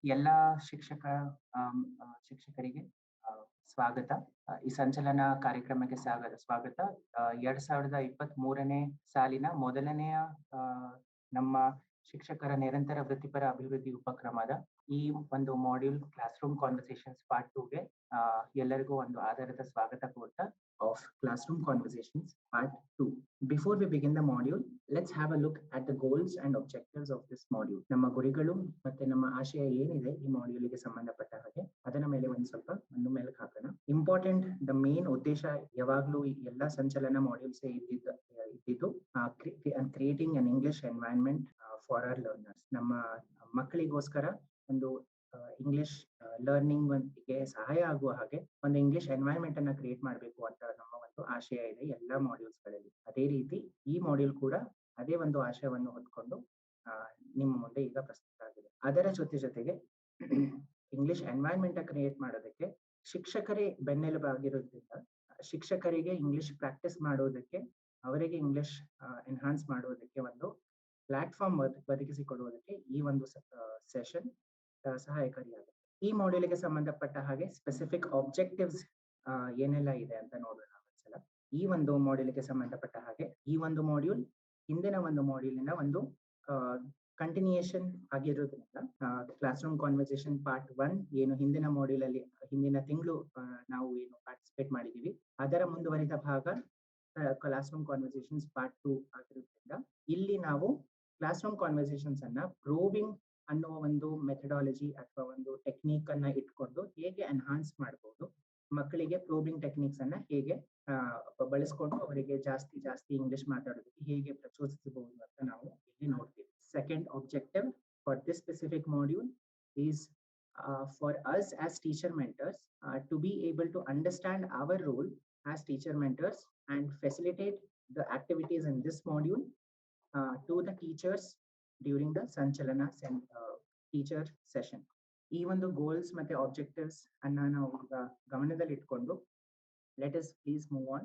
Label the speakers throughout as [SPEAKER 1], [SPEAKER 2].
[SPEAKER 1] ಎಲ್ಲ ಶಿಕ್ಷಕ ಶಿಕ್ಷಕರಿಗೆ ಸ್ವಾಗತ. ಈ ಸಂಚಲನ ಕಾರ್ಯಕ್ರಮಕ್ಕೆ ಸ್ವಾಗತ. 2023ನೇ ಸಾಲಿನ ಮೊದಲನೆಯ ನಮ್ಮ ಶಿಕ್ಷಕರ ನಿರಂತರ ವೃತ್ತಿಪರ ಅಭಿವೃದ್ಧಿ ಉಪಕ್ರಮದ ಈ ಒಂದು module classroom conversations part 2ಗೆ ಎಲ್ಲರಿಗೂ ಒಂದು ಆಧಾರದ ಸ್ವಾಗತ ಕೋರ್ತಾ of Classroom Conversations Part 2. Before we begin the module, let's have a look at the goals and objectives of this module. ನಮ್ಮ ಗುರಿಗಳು ಮತ್ತೆ ನಮ್ಮ ಆಶಯ ಏನಿದೆ ಈ ಮಾಡ್ಯೂಲ್ಗೆ ಸಂಬಂಧಪಟ್ಟ ಹಾಗೆ ಅದರ ಮೇಲೆ ಒಂದು ಸ್ವಲ್ಪ ಮೇಲಕ್ಕೆ ಹಾಕೋಣ. ಇಂಪಾರ್ಟೆಂಟ್ ದ ಮೇನ್ ಉದ್ದೇಶ ಯಾವಾಗಲೂ ಎಲ್ಲ ಸಂಚಲನ ಮಾಡ್ಯೂಲ್ಸ್ ಇದ್ದಿದ್ದು creating an English environment for our learners. ನಮ್ಮ ಮಕ್ಕಳಿಗೋಸ್ಕರ ಒಂದು ಇಂಗ್ಲಿಷ್ ಲರ್ನಿಂಗ್ ಗೆ ಸಹಾಯ ಆಗುವ ಹಾಗೆ ಒಂದು ಇಂಗ್ಲಿಷ್ ಎನ್ವೈರನ್ಮೆಂಟ್ ಅನ್ನ ಕ್ರಿಯೇಟ್ ಮಾಡಬೇಕು ಅಂತ ನಮ್ಮ ಒಂದು ಆಶಯ ಇದೆ ಎಲ್ಲ ಮಾಡ್ಯೂಲ್ಸ್ ಗಳಲ್ಲಿ. ಅದೇ ರೀತಿ ಈ ಮಾಡ್ಯೂಲ್ ಕೂಡ ಅದೇ ಒಂದು ಆಶಯವನ್ನು ಹೊತ್ಕೊಂಡು ನಿಮ್ಮ ಮುಂದೆ ಈಗ ಪ್ರಸ್ತುತ ಆಗಿದೆ. ಅದರ ಜೊತೆಗೆ ಇಂಗ್ಲಿಷ್ ಎನ್ವೈರನ್ಮೆಂಟ್ ಕ್ರಿಯೇಟ್ ಮಾಡೋದಕ್ಕೆ ಶಿಕ್ಷಕರೇ ಬೆನ್ನೆಲುಬಾಗಿರೋದ್ರಿಂದ ಶಿಕ್ಷಕರಿಗೆ ಇಂಗ್ಲಿಷ್ ಪ್ರಾಕ್ಟೀಸ್ ಮಾಡೋದಕ್ಕೆ, ಅವರಿಗೆ ಇಂಗ್ಲಿಷ್ ಎನ್ಹಾನ್ಸ್ ಮಾಡೋದಕ್ಕೆ ಒಂದು ಪ್ಲಾಟ್ಫಾರ್ಮ್ ಒದಗಿಸಿಕೊಡುವುದಕ್ಕೆ ಈ ಒಂದು ಸೆಷನ್ ಸಹಾಯಕಾರಿಯಾಗುತ್ತೆ. ಈ ಮಾಡ್ಯೂಲ್ಗೆ ಸಂಬಂಧಪಟ್ಟ ಹಾಗೆ ಸ್ಪೆಸಿಫಿಕ್ ಆಬ್ಜೆಕ್ಟಿವ್ಸ್ ಏನೆಲ್ಲ ಇದೆ ಅಂತ ನೋಡೋಣ ಒಂದ್ಸಲ. ಈ ಒಂದು ಮಾಡ್ಯೂಲ್ಗೆ ಸಂಬಂಧಪಟ್ಟ ಹಾಗೆ ಈ ಒಂದು ಮಾಡ್ಯೂಲ್ ಹಿಂದಿನ ಒಂದು ಮಾಡ್ಯೂಲಿನ ಒಂದು ಕಂಟಿನ್ಯೂಯೇಷನ್ ಆಗಿರೋದ್ರಿಂದ ಕ್ಲಾಸ್ ರೂಮ್ ಕಾನ್ವರ್ಸೇಷನ್ ಪಾರ್ಟ್ 1 ಏನು ಹಿಂದಿನ ಮಾಡ್ಯೂಲ್ ಅಲ್ಲಿ ಹಿಂದಿನ ತಿಂಗಳು ನಾವು ಏನು ಪಾರ್ಟಿಸಿಪೇಟ್ ಮಾಡಿದೀವಿ ಅದರ ಮುಂದುವರಿದ ಭಾಗ ಕ್ಲಾಸ್ ರೂಮ್ ಕಾನ್ವರ್ಸೇಷನ್ಸ್ ಪಾರ್ಟ್ 2 ಆಗಿರೋದ್ರಿಂದ ಇಲ್ಲಿ ನಾವು ಕ್ಲಾಸ್ ರೂಮ್ ಕಾನ್ವರ್ಸೇಷನ್ಸ್ ಅನ್ನ ಪ್ರೋಬಿಂಗ್ ಅನ್ನುವ ಒಂದು ಮೆಥಡಾಲಜಿ ಅಥವಾ ಒಂದು ಟೆಕ್ನಿಕ್ ಅನ್ನ ಇಟ್ಕೊಂಡು ಹೇಗೆ ಎನ್ಹಾನ್ಸ್ ಮಾಡಬಹುದು, ಮಕ್ಕಳಿಗೆ ಪ್ರೋಬಿಂಗ್ ಟೆಕ್ನಿಕ್ಸ್ ಅನ್ನ ಹೇಗೆ ಬಳಸ್ಕೊಂಡು ಅವರಿಗೆ ಜಾಸ್ತಿ ಇಂಗ್ಲಿಷ್ ಮಾತಾಡೋದಕ್ಕೆ ಹೇಗೆ ಪ್ರಚೋದಿಸಬಹುದು ಅಂತ ನಾವು ಇಲ್ಲಿ ನೋಡ್ತೀವಿ. Second objective for this specific module is for us as teacher mentors to be able to understand our role as teacher mentors and facilitate the activities in this module to the teachers during the Sanchalana teacher session. ಈ ಒಂದು goals ಮತ್ತೆ objectives ಅನ್ನ ನಾವು ಗಮನದಲ್ಲಿ ಇಟ್ಕೊಂಡು let us please move on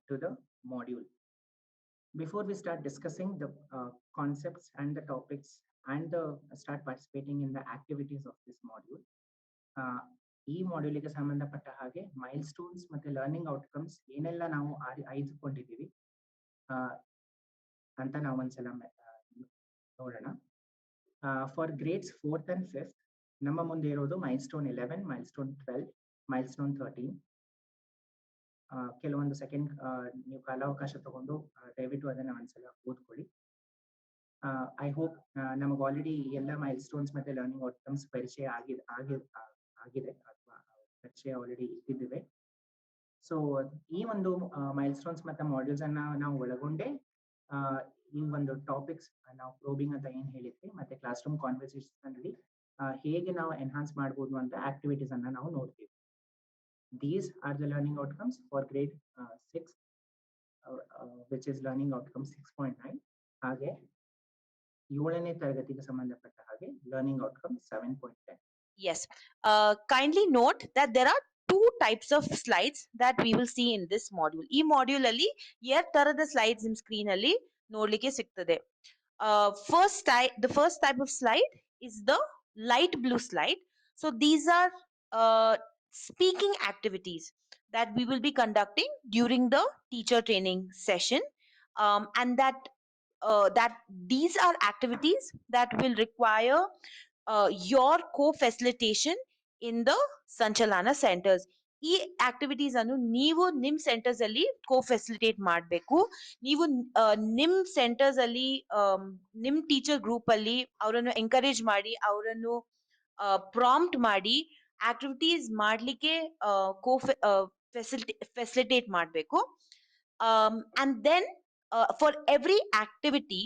[SPEAKER 1] to the module. Before we start discussing the concepts and the topics and start participating in the activities of this module, ಈ ಮಾಡ್ಯೂಲ್ಗೆ ಸಂಬಂಧಪಟ್ಟ ಹಾಗೆ ಮೈಲ್ಸ್ಟೋನ್ಸ್ ಮತ್ತೆ ಲರ್ನಿಂಗ್ ಔಟ್ಕಮ್ಸ್ ಏನೆಲ್ಲ ನಾವು ಆಯ್ದುಕೊಂಡಿದ್ದೀವಿ ಅಂತ ನಾವು ಒಂದ್ಸಲ ನೋಡೋಣ. For grades 4th and 5th ನಮ್ಮ ಮುಂದೆ ಇರೋದು ಮೈಲ್ಸ್ಟೋನ್ 11, ಮೈಲ್ಸ್ಟೋನ್ 12, ಮೈಲ್ಸ್ಟೋನ್ 13. ಕೆಲವೊಂದು ಸೆಕೆಂಡ್ ನೀವು ಕಾಲಾವಕಾಶ ತಗೊಂಡು ದಯವಿಟ್ಟು ಅದನ್ನ ಒಂದ್ಸಲ ಓದ್ಕೊಳ್ಳಿ. ಐ ಹೋಪ್ ನಮಗೆ ಆಲ್ರೆಡಿ ಎಲ್ಲ ಮೈಲ್ಸ್ಟೋನ್ಸ್ ಮತ್ತೆ ಲರ್ನಿಂಗ್ ಔಟ್ಕಮ್ಸ್ ಪರಿಚಯ ಆಗಿದೆ ಅಥವಾ ಪರಿಚಯ ಆಲ್ರೆಡಿ ಇದ್ದಿವೆ. ಸೊ ಈ ಒಂದು ಮೈಲ್ಸ್ಟೋನ್ಸ್ ಮತ್ತೆ ಮಾಡ್ಯೂಲ್ಸ್ ಅನ್ನ ನಾವು ಒಳಗೊಂಡೇ ಈ ಒಂದು ಟಾಪಿಕ್ಸ್ ನಾವು ಪ್ರೋಬಿಂಗ್ ಅಂತ ಏನ್ ಹೇಳಿದ್ವಿ ಮತ್ತೆ ಕ್ಲಾಸ್ ರೂಮ್ ಕಾನ್ವರ್ಸೇಷನ್ ಅಲ್ಲಿ ಹೇಗೆ ನಾವು ಎನ್ಹಾನ್ಸ್ ಮಾಡಬಹುದು ಅಂತ ಆಕ್ಟಿವಿಟೀಸ್ ಅನ್ನ ನಾವು ನೋಡ್ತೀವಿ. These are the learning outcomes for grade 6, which is learning outcome 6.9. ಹಾಗೆ 7ನೇ ತರಗತಿಗೆ ಸಂಬಂಧಪಟ್ಟ ಹಾಗೆ learning outcome 7.10.
[SPEAKER 2] Yes. Kindly note that there are two types of slides that we will see in this module. ಈ module ಅಲ್ಲಿ ಎರಡು ತರದ slides ನಿಮ್ಮ screen ಅಲ್ಲಿ ನೋಡ್ಲಿಕ್ಕೆ ಸಿಗ್ತದೆ. The first type of slide is the light blue slide. So these are speaking activities that we will be conducting during the teacher training session, and that these are activities that will require your co-facilitation in the Sanchalana centers. ಈ activities ಅನ್ನು ನೀವು ನಿಮ್ centres ಅಲ್ಲಿ ಕೋ-ಫೆಸಿಲಿಟೇಟ್ ಮಾಡಬೇಕು. ನೀವು ನಿಮ್ centres ಅಲ್ಲಿ ನಿಮ್ ಟೀಚರ್ ಗ್ರೂಪ್ ಅಲ್ಲಿ ಅವರನ್ನು ಎಂಕರೇಜ್ ಮಾಡಿ, ಅವರನ್ನು ಪ್ರಾಂಪ್ಟ್ ಮಾಡಿ ಆಕ್ಟಿವಿಟೀಸ್ ಮಾಡ್ಲಿಕ್ಕೆ ಫೆಸಿಲಿಟೇಟ್ ಮಾಡಬೇಕು. And then for every activity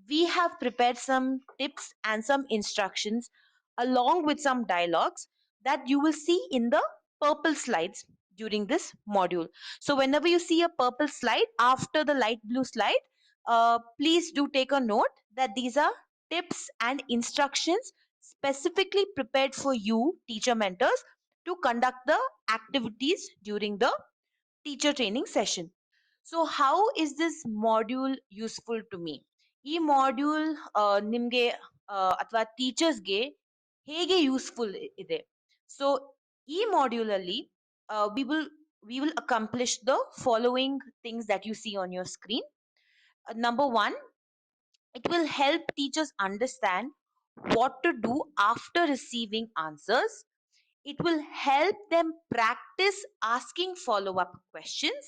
[SPEAKER 2] we have prepared some tips and some instructions along with some dialogues that you will see in the purple slides during this module. So whenever you see a purple slide after the light blue slide, please do take a note that these are tips and instructions specifically prepared for you teacher mentors to conduct the activities during the teacher training session. So how is this module useful to me? ಈ module ನಿಮ್ಗೆ ಅಥವಾ ಟೀಚರ್ಸ್ಗೆ ಹೇಗೆ useful ಇದೆ. So ಈ module ಅಲ್ಲಿ we will accomplish the following things that you see on your screen. Number one, it will help teachers understand what to do after receiving answers. It will help them practice asking follow up questions,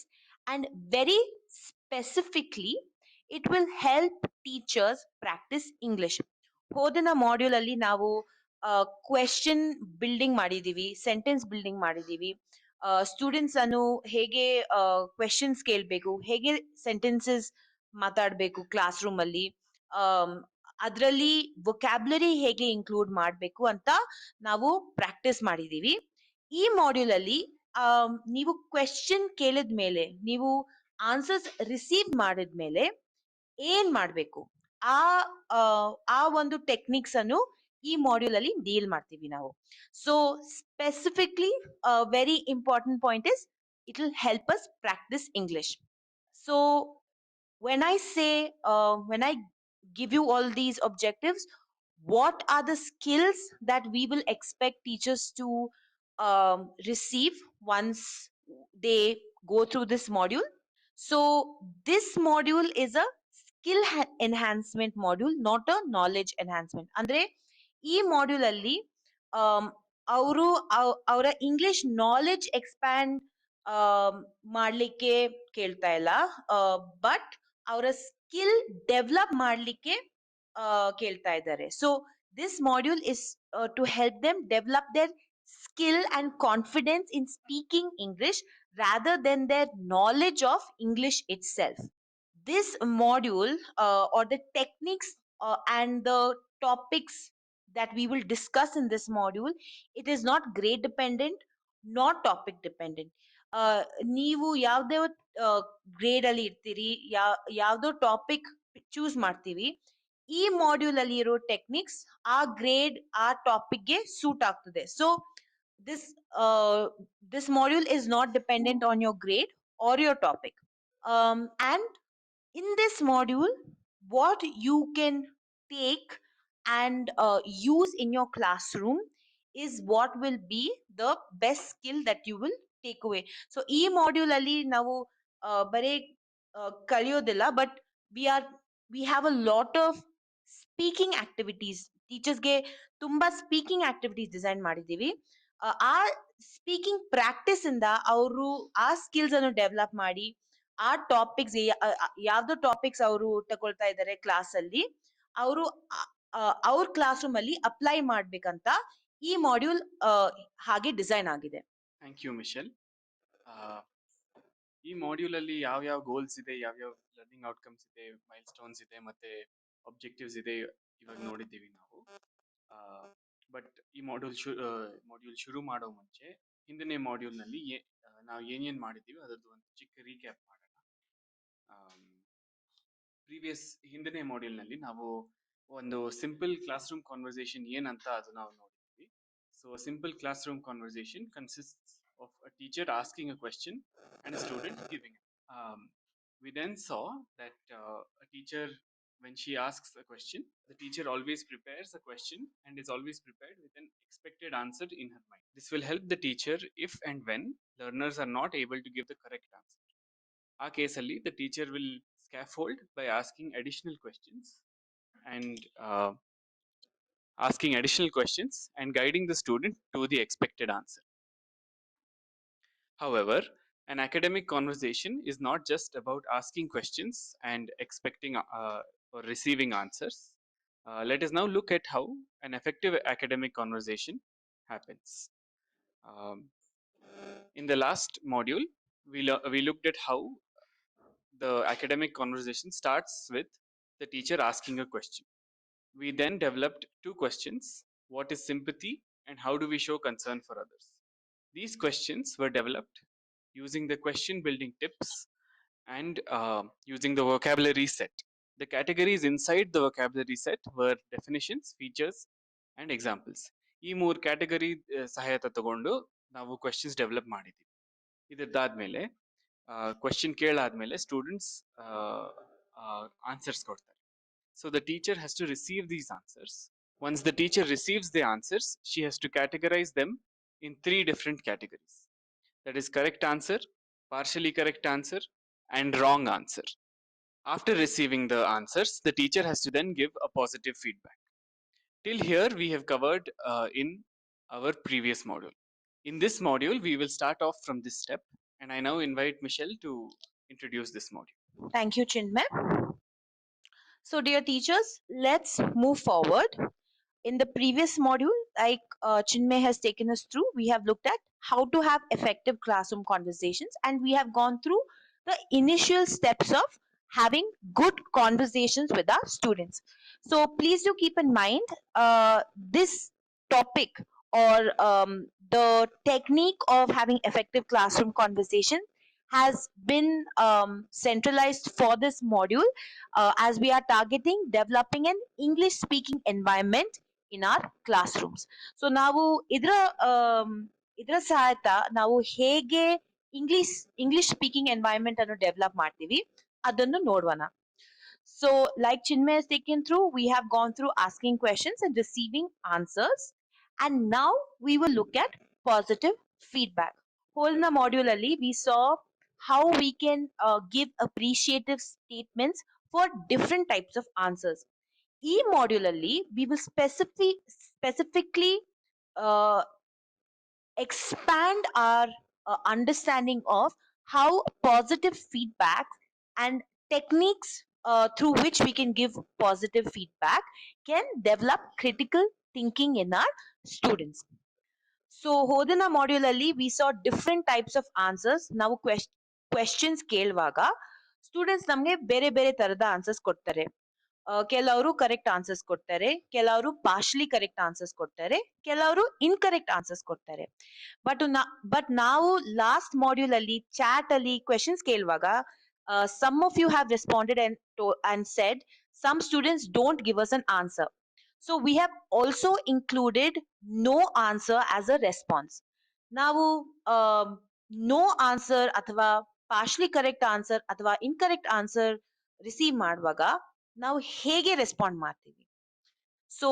[SPEAKER 2] and very specifically, it will help teachers practice English. ಹೋದಿನ module ಅಲ್ಲಿ ನಾವು question building ಮಾಡಿದೀವಿ, sentence building ಮಾಡಿದೀವಿ, students ಅನ್ನು ಹೇಗೆ questions ಕೇಳಬೇಕು, ಹೇಗೆ sentences ಮಾತಾಡಬೇಕು ಕ್ಲಾಸ್ ರೂಮ್ ಅಲ್ಲಿ, ಅದರಲ್ಲಿ ವೊಕ್ಯಾಬ್ಲರಿ ಹೇಗೆ ಇನ್ಕ್ಲೂಡ್ ಮಾಡಬೇಕು ಅಂತ ನಾವು ಪ್ರಾಕ್ಟೀಸ್ ಮಾಡಿದೀವಿ. ಈ ಮಾಡ್ಯೂಲ್ ಅಲ್ಲಿ ನೀವು ಕ್ವೆಶ್ಚನ್ ಕೇಳಿದ್ಮೇಲೆ, ನೀವು ಆನ್ಸರ್ಸ್ ರಿಸೀವ್ ಮಾಡಿದ್ಮೇಲೆ ಏನ್ ಮಾಡ್ಬೇಕು, ಆ ಆ ಒಂದು ಟೆಕ್ನಿಕ್ಸ್ ಅನ್ನು ಈ ಮಾಡ್ಯೂಲ್ ಅಲ್ಲಿ ಡೀಲ್ ಮಾಡ್ತೀವಿ ನಾವು. So specifically very important point is it will help us practice English. So when I say, when I give you all these objectives, what are the skills that we will expect teachers to receive once they go through this module? So this module is a skill enhancement module, not a knowledge enhancement. Andre ಈ module ಅಲ್ಲಿ ಅವರು ಅವರ English knowledge expand ಮಾಡ್ಲಿಕ್ಕೆ ಕೇಳ್ತಾ ಇಲ್ಲ, but ಅವರ skill develop ಮಾಡ್ಲಿಕ್ಕೆ ಕೇಳ್ತಾ ಇದ್ದಾರೆ. So this module is to help them develop their skill and confidence in speaking English rather than their knowledge of English itself. This module, or the techniques and the topics that we will discuss in this module, it is not grade dependent, not topic dependent. ನೀವು ಯಾವ್ದೇ grade ಅಲ್ಲಿ ಇರ್ತೀರಿ, ಯಾವ್ದೋ topic choose ಮಾಡ್ತೀವಿ, ಈ module ಅಲ್ಲಿ ಇರೋ techniques ಆ ಗ್ರೇಡ್ ಆ ಟಾಪಿಕ್ ಗೆ ಸೂಟ್ ಆಗ್ತದೆ. So this this module is not dependent on your grade or your topic. And in this module, what you can take and use in your classroom is what will be the best skill that you will take away. So ಈ module ಅಲ್ಲಿ ನಾವು ಬರೀ ಕಲಿಯೋದಿಲ್ಲ, but we have a lot of speaking activities. ಟೀಚರ್ಸ್ಗೆ ತುಂಬಾ speaking activities design ಮಾಡಿದೀವಿ. ಆ speaking practice ಇಂದ ಅವರು ಆ ಸ್ಕಿಲ್ಸ್ ಅನ್ನು ಡೆವಲಪ್ ಮಾಡಿ, ಆ ಟಾಪಿಕ್ಸ್ ಯಾವ್ದೋ ಟಾಪಿಕ್ಸ್ ಅವರು ತಗೊಳ್ತಾ ಇದ್ದಾರೆ ಕ್ಲಾಸ್ ಅಲ್ಲಿ, ಅವರು ಅವ್ರ ಕ್ಲಾಸ್ ರೂಮ್ ಅಲ್ಲಿ ಅಪ್ಲೈ ಮಾಡ್ಬೇಕಂತ ಈ ಮಾಡ್ಯೂಲ್ ಹಾಗೆ ಡಿಸೈನ್ ಆಗಿದೆ.
[SPEAKER 3] Thank you Michelle. ಈ ಮಾಡ್ಯೂಲ್ ಅಲ್ಲಿ ಯಾವ ಗೋಲ್ಸ್ ಇದೆ, ಯಾವ್ಯಾವ ಲರ್ನಿಂಗ್ ಔಟ್ಕಮ್ಸ್ ಇದೆ, ಮೈಲ್ ಸ್ಟೋನ್ಸ್ ಇದೆ, ಮತ್ತೆ ಆಬ್ಜೆಕ್ಟಿವ್ಸ್ ಇದೆ, ಇವಾಗ ನೋಡಿದ್ದೀವಿ ನಾವು. ಬಟ್ ಈ ಮಾಡ್ಯೂಲ್ ಶುರು ಮಾಡೋ ಮುಂಚೆ ಹಿಂದಿನ ಮಾಡ್ಯೂಲ್ ನಲ್ಲಿ ನಾವು ಏನೇನ್ ಮಾಡಿದ್ದೀವಿ ಅದರದ್ದು ಒಂದು ಚಿಕ್ಕ ರೀಕ್ಯಾಪ್ ಮಾಡೋಣ. ಹಿಂದಿನ ಮಾಡ್ಯೂಲ್ ನಲ್ಲಿ ನಾವು ಒಂದು ಸಿಂಪಲ್ ಕ್ಲಾಸ್ ರೂಮ್ ಕಾನ್ವರ್ಸೇಷನ್ ಏನಂತ ಅದು ನಾವು ನೋಡಿದ್ವಿ. So simple class room conversation consists of a teacher asking a question and a student giving it. We then saw that a teacher, when she asks a question, the teacher always prepares a question and is always prepared with an expected answer in her mind. This will help the teacher if and when learners are not able to give the correct answer. ಆ ಕೇಸಲ್ಲಿ the teacher will scaffold by asking additional questions and guiding the student to the expected answer. However, an academic conversation is not just about asking questions and expecting or receiving answers. Let us now look at how an effective academic conversation happens. In the last module, we looked at how the academic conversation starts with the teacher asking a question. We then developed two questions: what is sympathy and how do we show concern for others? These questions were developed using the question building tips and using the vocabulary set. The categories inside the vocabulary set were definitions, features and examples. ಈ ಮೂರು category Sahayata ತಗೊಂಡು ನಾವು questions develop ಮಾಡಿದ್ದೀವಿ. ಇದಾದ್ಮೇಲೆ question ಕೇಳಾದ್ಮೇಲೆ students answers ಕೊಡ್ತಾರೆ. So the teacher has to receive these answers Once the teacher receives the answers, she has to categorize them in 3 different categories. That is correct answer, partially correct answer, and wrong answer. After receiving the answers, the teacher has to then give a positive feedback. Till here, we have covered in our previous module. In this module, we will start off from this step, and I now invite Michelle to introduce this module.
[SPEAKER 2] Thank you, Chinmay. So, dear teachers, let's move forward. In the previous module, like Chinmay has taken us through, we have looked at how to have effective classroom conversations, and we have gone through the initial steps of having good conversations with our students. So please do keep in mind this topic, or the technique of having effective classroom conversation has been centralized for this module, as we are targeting developing an English speaking environment in our classrooms. So ನಾವು ಇದರ ಸಹಾಯತ ನಾವು ಹೇಗೆ English speaking environment ಅನ್ನು develop ಮಾಡ್ತೀವಿ ಅದನ್ನು ನೋಡೋಣ. So like Chinmay has taken through, we have gone through asking questions and receiving answers, and now we will look at positive feedback. Whole module ali we saw how we can give appreciative statements for different types of answers. Module ಅಲ್ಲಿ we will specifically uh, expand our understanding of how positive feedback and techniques through which we can give positive feedback can develop critical thinking in our students. So ಹೋದಿನ module ಅಲ್ಲಿ we saw different types of answers. ನಾವು questions ಕೇಳುವಾಗ students ನಮಗೆ ಬೇರೆ ಬೇರೆ ತರದ answers ಕೊಡ್ತಾರೆ. ಕೆಲವರು correct answers ಕೊಡ್ತಾರೆ, ಕೆಲವರು ಪಾರ್ಷಲಿ ಕರೆಕ್ಟ್ ಆನ್ಸರ್ಸ್ ಕೊಡ್ತಾರೆ, ಕೆಲವರು ಇನ್ಕರೆಕ್ಟ್ ಆನ್ಸರ್ಸ್ ಕೊಡ್ತಾರೆ. ಬಟ್ ನಾವು ಲಾಸ್ಟ್ ಮಾಡ್ಯೂಲ್ ಅಲ್ಲಿ ಚಾಟ್ ಅಲ್ಲಿ ಕ್ವೆಶನ್ಸ್ ಕೇಳುವಾಗ some of you have responded and said some students don't give us an answer. So we have also included no answer as a response. ನಾವು no answer ಅಥವಾ partially correct answer ಅಥವಾ incorrect answer receive ಮಾಡುವಾಗ ನಾವು ಹೇಗೆ respond ಮಾಡ್ತೀವಿ? So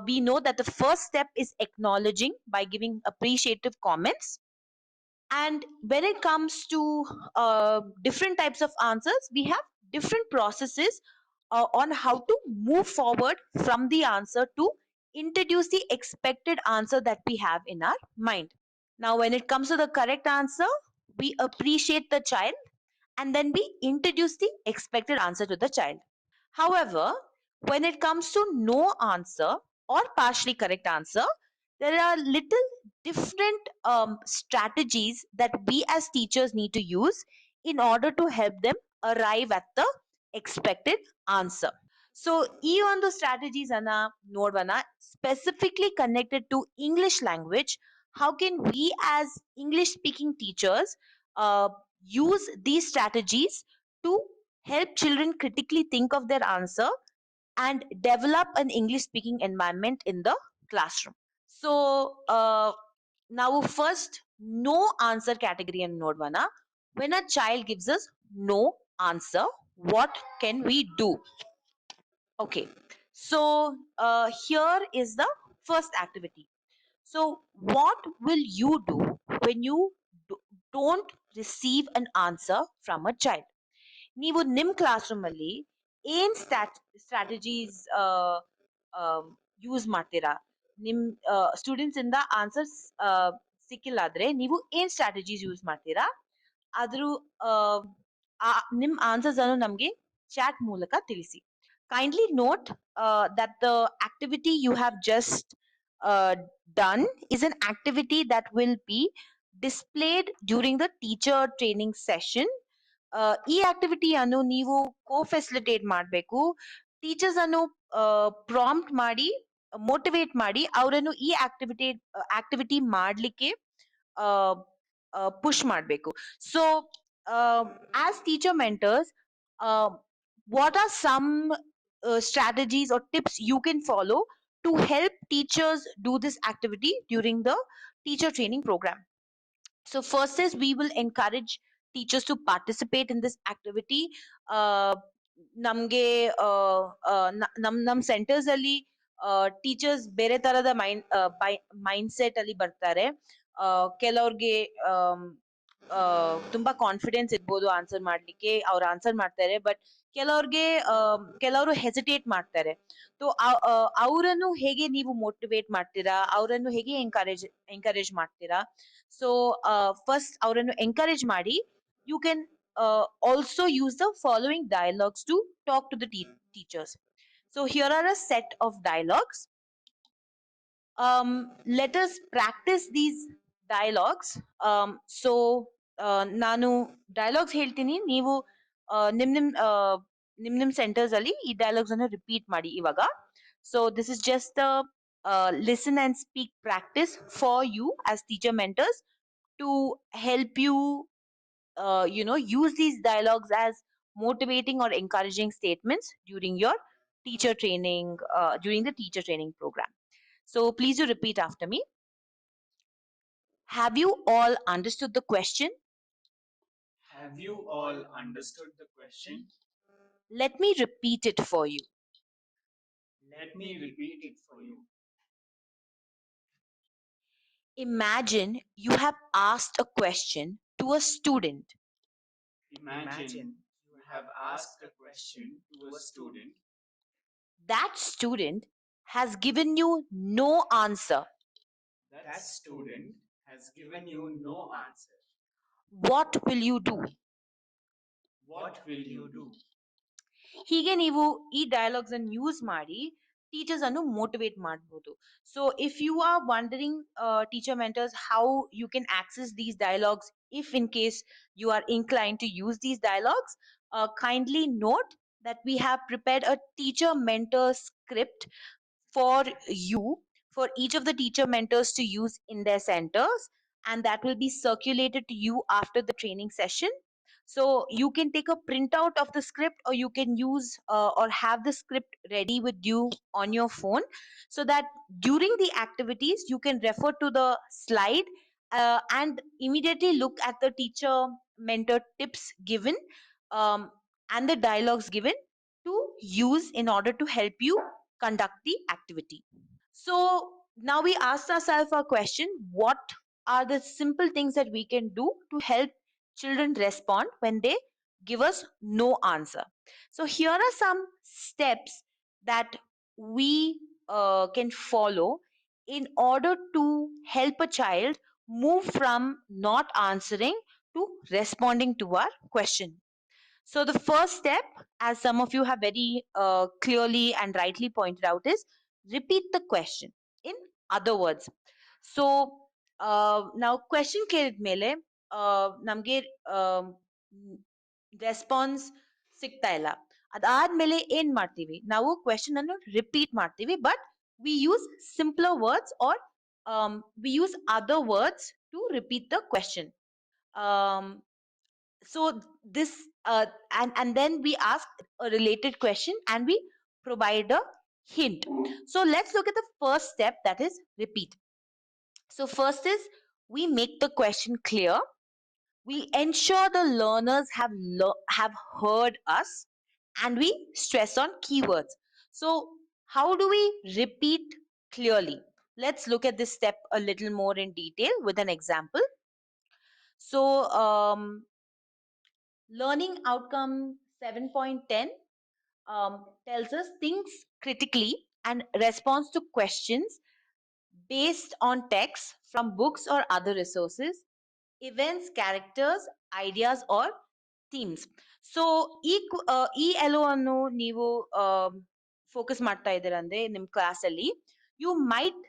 [SPEAKER 2] we know that the first step is acknowledging by giving appreciative comments. And when it comes to different types of answers, we have different processes on how to move forward from the answer to introduce the expected answer that we have in our mind. Now, when it comes to the correct answer, we appreciate the child and then we introduce the expected answer to the child. However, when it comes to no answer or partially correct answer, there are little different strategies that we as teachers need to use in order to help them arrive at the expected answer. So ಈ ಒಂದು strategies ಅನ್ನ ನೋಡೋಣ. Specifically connected to English language, how can we as English speaking teachers use these strategies to help children critically think of their answer and develop an English speaking environment in the classroom. So now first no answer category and nodvana. When a child gives us no answer, what can we do? Okay, so here is the first activity. So what will you do when you don't receive an answer from a child? ನೀವು ನಿಮ್ಮ class room ಅಲ್ಲಿ ಏನ್ strategies use ಮಾಡ್ತೀರಾ? ನಿಮ್ students ಇಂದ answers ಸಿಕ್ಕಿಲ್ಲ ಆದ್ರೆ ನೀವು ಏನ್ ಸ್ಟ್ರಾಟಜೀಸ್ ಯೂಸ್ ಮಾಡ್ತೀರಾ? ಅದ್ರ ನಿಮ್ ಆನ್ಸರ್ಸ್ ಅನ್ನು ನಮ್ಗೆ ಚಾಟ್ ಮೂಲಕ ತಿಳಿಸಿ. Kindly note that the activity you have just done is an activity that will be displayed during the teacher training session. ಈ ಆಕ್ಟಿವಿಟಿ ಅನ್ನು ನೀವು ಕೋ-ಫೆಸಿಲಿಟೇಟ್ ಮಾಡಬೇಕು. ಟೀಚರ್ಸ್ ಅನ್ನು ಪ್ರಾಂಪ್ಟ್ ಮಾಡಿ, ಮೋಟಿವೇಟ್ ಮಾಡಿ ಅವರನ್ನು ಈ ಆಕ್ಟಿವಿಟಿ ಮಾಡ್ಲಿಕ್ಕೆ ಪುಷ್ ಮಾಡಬೇಕು. So as teacher mentors, what are some strategies or tips you can follow to help teachers do this activity during the teacher training program? So first is we will encourage teachers to participate in this activity. ನಮ್ಗೆ ನಮ್ centres ಅಲ್ಲಿ teachers ಬೇರೆ ತರದ mindset ಅಲ್ಲಿ ಬರ್ತಾರೆ. ಕೆಲವ್ರಿಗೆ ತುಂಬಾ confidence ಇರ್ಬೋದು ಆನ್ಸರ್ ಮಾಡ್ಲಿಕ್ಕೆ, ಅವ್ರು ಆನ್ಸರ್ ಮಾಡ್ತಾರೆ. ಬಟ್ ಕೆಲವ್ರಿಗೆ ಕೆಲವರು ಹೆಸಿಟೇಟ್ ಮಾಡ್ತಾರೆ. ಸೊ ಅವರನ್ನು ಹೇಗೆ ನೀವು ಮೋಟಿವೇಟ್ ಮಾಡ್ತೀರಾ, ಅವರನ್ನು ಹೇಗೆ ಎಂಕರೇಜ್ ಮಾಡ್ತೀರಾ? ಸೊ ಫಸ್ಟ್ ಅವರನ್ನು ಎಂಕರೇಜ್ ಮಾಡಿ. You can also use the following dialogues to talk to the teachers. So here are a set of dialogues. Let us practice these dialogues. So ನಾನು ಡೈಲಾಗ್ಸ್ ಹೇಳ್ತೀನಿ, ನೀವು ನಿಮ್ ಸೆಂಟರ್ಸ್ ಅಲ್ಲಿ ಈ dialogues ಅನ್ನು repeat ಮಾಡಿ ಇವಾಗ. So this is just listen and speak practice for you as teacher mentors to help you use these dialogues as motivating or encouraging statements during your teacher training, during the teacher training program. So please do repeat after me. Have you all understood the question?
[SPEAKER 3] Have you all understood the question?
[SPEAKER 2] Let me repeat it for you.
[SPEAKER 3] Let me repeat it for you.
[SPEAKER 2] Imagine you have asked a question to a student.
[SPEAKER 3] Imagine you have asked a question to a student.
[SPEAKER 2] That student has given you no answer.
[SPEAKER 3] That student has given you no answer.
[SPEAKER 2] What will you do?
[SPEAKER 3] What will you do?
[SPEAKER 2] ಹೀಗೆ ನೀವು ಈ dialogues ಅನ್ನು use ಮಾಡಿ teachers ಅನ್ನು motivate ಮಾಡಬಹುದು. So if you are wondering, teacher mentors, how you can access these dialogues, if in case you are inclined to use these dialogues, kindly note that we have prepared a teacher mentor script for you, for each of the teacher mentors to use in their centers, and that will be circulated to you after the training session. So you can take a printout of the script, or you can use or have the script ready with you on your phone, so that during the activities you can refer to the slide and immediately look at the teacher mentor tips given, um, and the dialogues given to use in order to help you conduct the activity. So now we asked ourselves a question: what are the simple things that we can do to help children respond when they give us no answer? So here are some steps that we can follow in order to help a child move from not answering to responding to our question. So the first step, as some of you have very clearly and rightly pointed out, is repeat the question. In other words, so now question ಕೇಳಿದ್ಮೇಲೆ ನಮಗೆ response ಸಿಗ್ತಾ ಇಲ್ಲ. ಅದಾದ್ಮೇಲೆ ಏನ್ ಮಾಡ್ತೀವಿ, ನಾವು question ಅನ್ನು repeat ಮಾಡ್ತೀವಿ, but we use simpler words or we use other words to repeat the question. So this and then we ask a related question and we provide a hint. So let's look at the first step, that is repeat. So first is we make the question clear. We ensure the learners have heard us, and we stress on keywords. So how do we repeat clearly? Let's look at this step a little more in detail with an example. So learning outcome 7.10 tells us things critically and responds to questions based on texts from books or other resources, events, characters, ideas, or themes. So ಈ LO ಅನ್ನು ನೀವು focus ಮಾಡ್ತಾ ಇದ್ದೀರಾ ಅಂದ್ರೆ ನಿಮ್ class ಅಲ್ಲಿ you might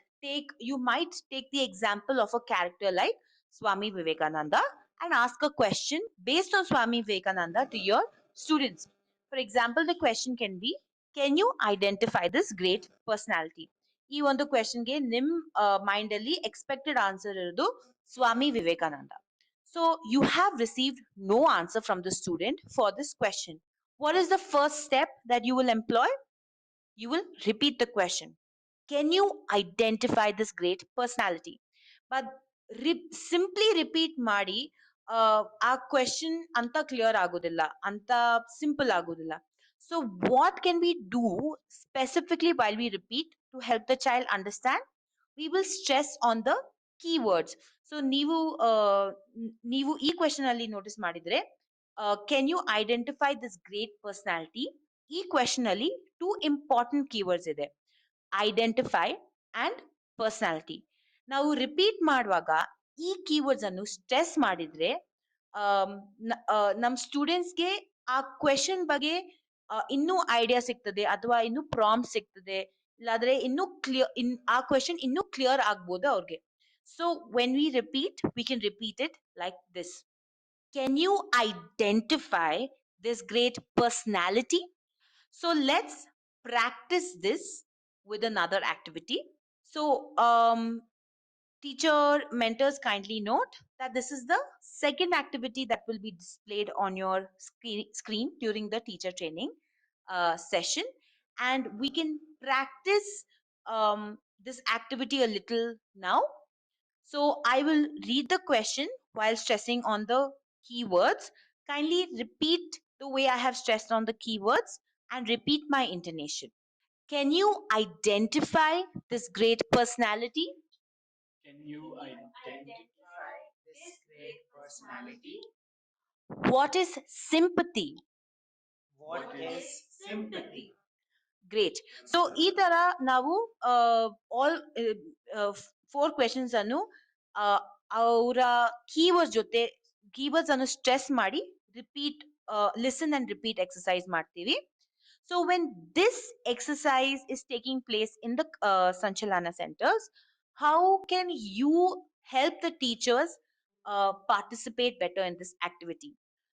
[SPEAKER 2] take the example of a character like Swami Vivekananda and ask a question based on Swami Vivekananda to your students. For example, the question can be, can you identify this great personality? ಈ ಒಂದು ಕ್ವೆಶನ್ಗೆ ನಿಮ್ mind ಅಲ್ಲಿ expected answer ಇರೋದು Swami Vivekananda. So you have received no answer from the student for this question. What is the first step that you will employ? You will repeat the question. Can you identify this great personality? But simply repeat ಮಾಡಿ ಆ question ಅಂತ clear ಆಗೋದಿಲ್ಲ, ಅಂತ simple ಆಗೋದಿಲ್ಲ. So what can we do specifically while we repeat to help the child understand, we will stress on the keywords. So ನೀವು ಈ question ಅಲ್ಲಿ notice ಮಾಡಿದ್ರೆ, can you identify this great personality? ಈ question ಅಲ್ಲಿ two important keywords ಇದೆ, identify and personality. ನಾವು repeat ಮಾಡುವಾಗ ಈ ಕೀವರ್ಡ್ಸ್ ಅನ್ನು ಸ್ಟ್ರೆಸ್ ಮಾಡಿದ್ರೆ ನಮ್ಮ ಸ್ಟೂಡೆಂಟ್ಸ್ಗೆ ಆ ಕ್ವೆಶ್ಚನ್ ಬಗ್ಗೆ ಇನ್ನೂ ಐಡಿಯಾ ಸಿಗ್ತದೆ, ಅಥವಾ ಇನ್ನೂ ಪ್ರಾಂಪ್ಟ್ ಸಿಗ್ತದೆ, ಇಲ್ಲಾದ್ರೆ ಇನ್ನೂ ಕ್ಲಿಯರ್ ಆ ಕ್ವೆಶ್ಚನ್ ಇನ್ನೂ ಕ್ಲಿಯರ್ ಆಗ್ಬೋದು ಅವ್ರಿಗೆ. So when we repeat, we can repeat it like this: can you identify this great personality? So let's practice this with another activity. So teacher mentors, kindly note that this is the second activity that will be displayed on your screen during the teacher training session, and we can practice this activity a little now. So I will read the question while stressing on the keywords. Kindly repeat the way I have stressed on the keywords and repeat my intonation. Can you identify this great personality?
[SPEAKER 3] Can you identify this great personality?
[SPEAKER 2] What is sympathy?
[SPEAKER 3] What is sympathy?
[SPEAKER 2] Great. So ಈ ತರ ನಾವು all 4 questions ಅನ್ನು ಅವರ keywords ಅನ್ನು stress ಮಾಡಿ repeat, listen and repeat exercise ಮಾಡ್ತೀವಿ. So when this exercise is taking place in the Sanchalana centers, how can you help the teachers participate better in this activity?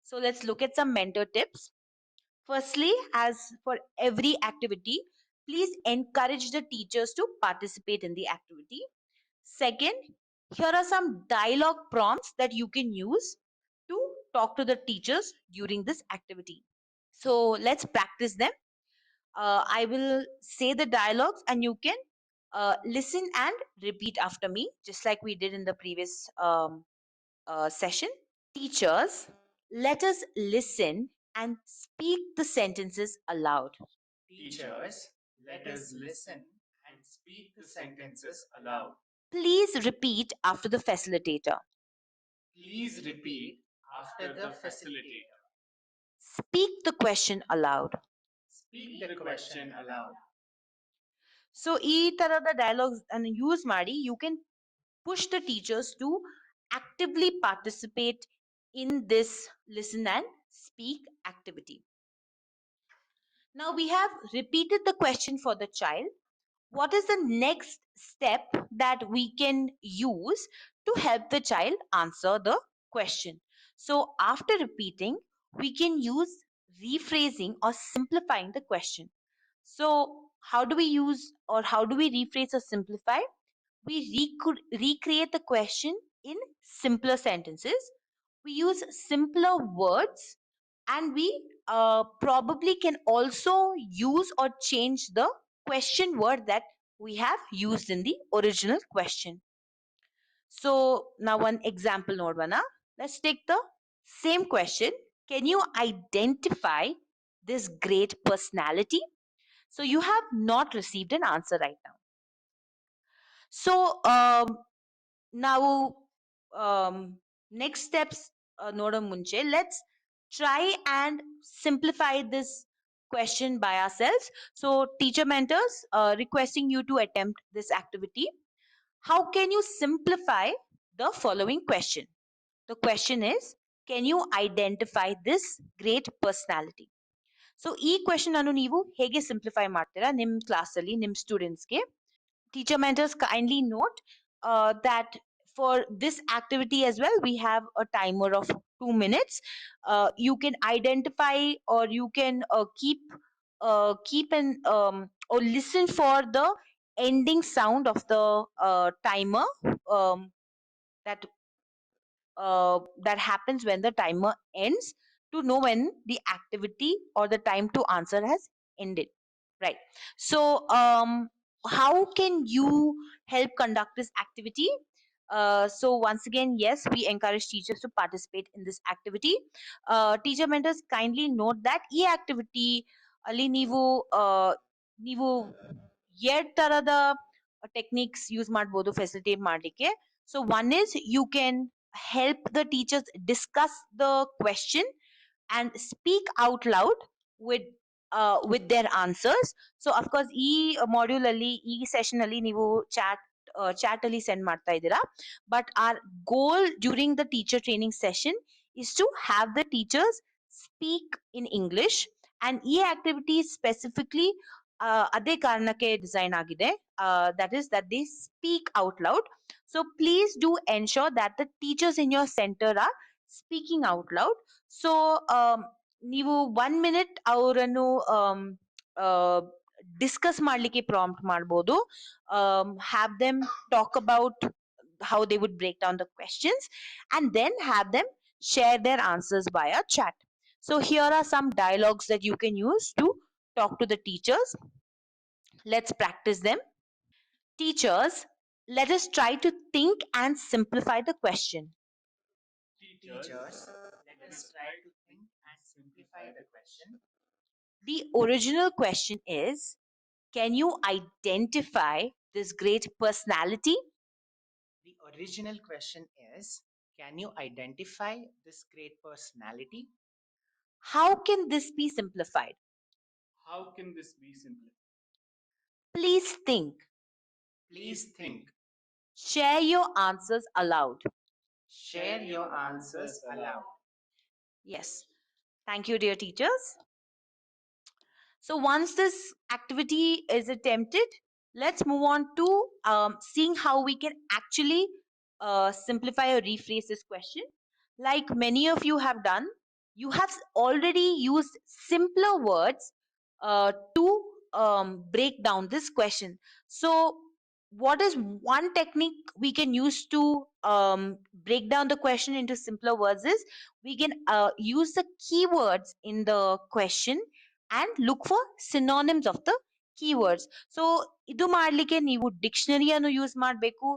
[SPEAKER 2] So let's look at some mentor tips. Firstly, as for every activity, please encourage the teachers to participate in the activity. Second, here are some dialogue prompts that you can use to talk to the teachers during this activity. So let's practice them. I will say the dialogues and you can listen and repeat after me, just like we did in the previous session. Teachers, let us listen and speak the sentences aloud.
[SPEAKER 3] Teachers, let us listen and speak the sentences aloud.
[SPEAKER 2] Please repeat after the facilitator.
[SPEAKER 3] Please repeat after the facilitator.
[SPEAKER 2] Speak the question aloud.
[SPEAKER 3] Speak the question aloud.
[SPEAKER 2] So ಈ ತರದ dialogues ಅನ್ನು use ಮಾಡಿ you can push the teachers to actively participate in this listen and speak activity. Now we have repeated the question for the child. What is the next step that we can use to help the child answer the question? So after repeating, we can use rephrasing or simplifying the question. So how do we use, or how do we rephrase or simplify? We recreate the question in simpler sentences. We use simpler words, and we probably can also use or change the question word that we have used in the original question. So now one example nodvana. Let's take the same question. Can you identify this great personality? So you have not received an answer right now. So ನಾವು next steps ನೋಡೋ ಮುಂಚೆ, let's try and simplify this question by ourselves. So teacher mentors, requesting you to attempt this activity. How can you simplify the following question? The question is, can you identify this great personality? So ಈ question ಅನ್ನು ನೀವು ಹೇಗೆ simplify ಮಾಡ್ತೀರಾ ನಿಮ್ಮ ಕ್ಲಾಸಲ್ಲಿ ನಿಮ್ಮ ಸ್ಟೂಡೆಂಟ್ಸ್ಗೆ? Teacher mentors, kindly note that for this activity as well, we have a timer of 2 minutes. You can identify, or you can keep an or listen for the ending sound of the timer, that that happens when the timer ends, to know when the activity or the time to answer has ended, right? So how can you help conduct this activity? So once again, yes, we encourage teachers to participate in this activity. Teacher mentors, kindly note that e activity ಅಲ್ಲಿ ನೀವು ಎರಡ್ ತರದ techniques use ಮಾಡ್ಬೋದು facilitate ಮಾಡ್ಲಿಕ್ಕೆ. So one is you can help the teachers discuss the question and speak out loud with their answers. So of course ಈ module ಅಲ್ಲಿ ಈ session ಅಲ್ಲಿ ನೀವು ಚಾಟ್ ಅಲ್ಲಿ ಸೆಂಡ್ ಮಾಡ್ತಾ ಇದ್ದೀರಾ, but our goal during the teacher training session is to have the teachers speak in English, and ಈ activity specifically ಅದೇ ಕಾರಣಕ್ಕೆ ಡಿಸೈನ್ ಆಗಿದೆ, that is that they speak out loud. So please do ensure that the teachers in your center are speaking out loud. So ನೀವು 1 minute ಅವರನ್ನು discuss ಮಾಡ್ಲಿಕ್ಕೆ prompt ಮಾಡ್ಬೋದು. Have them talk about how they would break down the questions, and then have them share their answers via chat. So here are some dialogues that you can use to talk to the teachers. Let's practice them. Teachers, let us try to think and simplify the question.
[SPEAKER 1] Teachers, let us try to think and simplify the question.
[SPEAKER 2] The original question is, can you identify this great personality?
[SPEAKER 1] The original question is, can you identify this great personality?
[SPEAKER 2] How can this be simplified?
[SPEAKER 3] How can this be simplified?
[SPEAKER 2] Please think.
[SPEAKER 1] Please think.
[SPEAKER 2] Share your answers aloud.
[SPEAKER 1] Share your answers aloud.
[SPEAKER 2] Yes. Thank you, dear teachers. So once this activity is attempted, let's move on to seeing how we can actually simplify or rephrase this question. Like many of you have done, you have already used simpler words to break down this question. So what is one technique we can use to break down the question into simpler words is we can use the keywords in the question and look for synonyms of the keywords. So ಇದು ಮಾಡ್ಲಿಕ್ಕೆ ನೀವು ಡಿಕ್ಷನರಿಯನ್ನು use ಮಾಡಬೇಕು.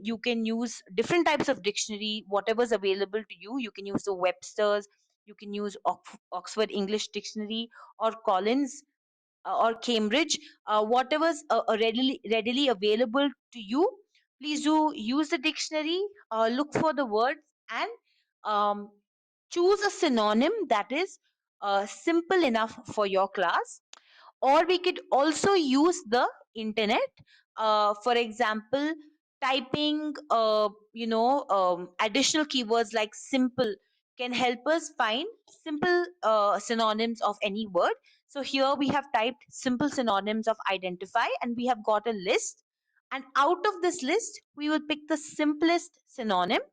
[SPEAKER 2] You can use different types of dictionary, whatever is available to you. You can use the Webster's, you can use Oxford English Dictionary, or Collins, or Cambridge, whatever's readily available to you. Please do use the dictionary, look for the words, and um, choose a synonym that is simple enough for your class. Or we could also use the internet. For example, typing additional keywords like simple can help us find simple synonyms of any word. So here we have typed simple synonyms of identify, and we have got a list, and out of this list we will pick the simplest synonym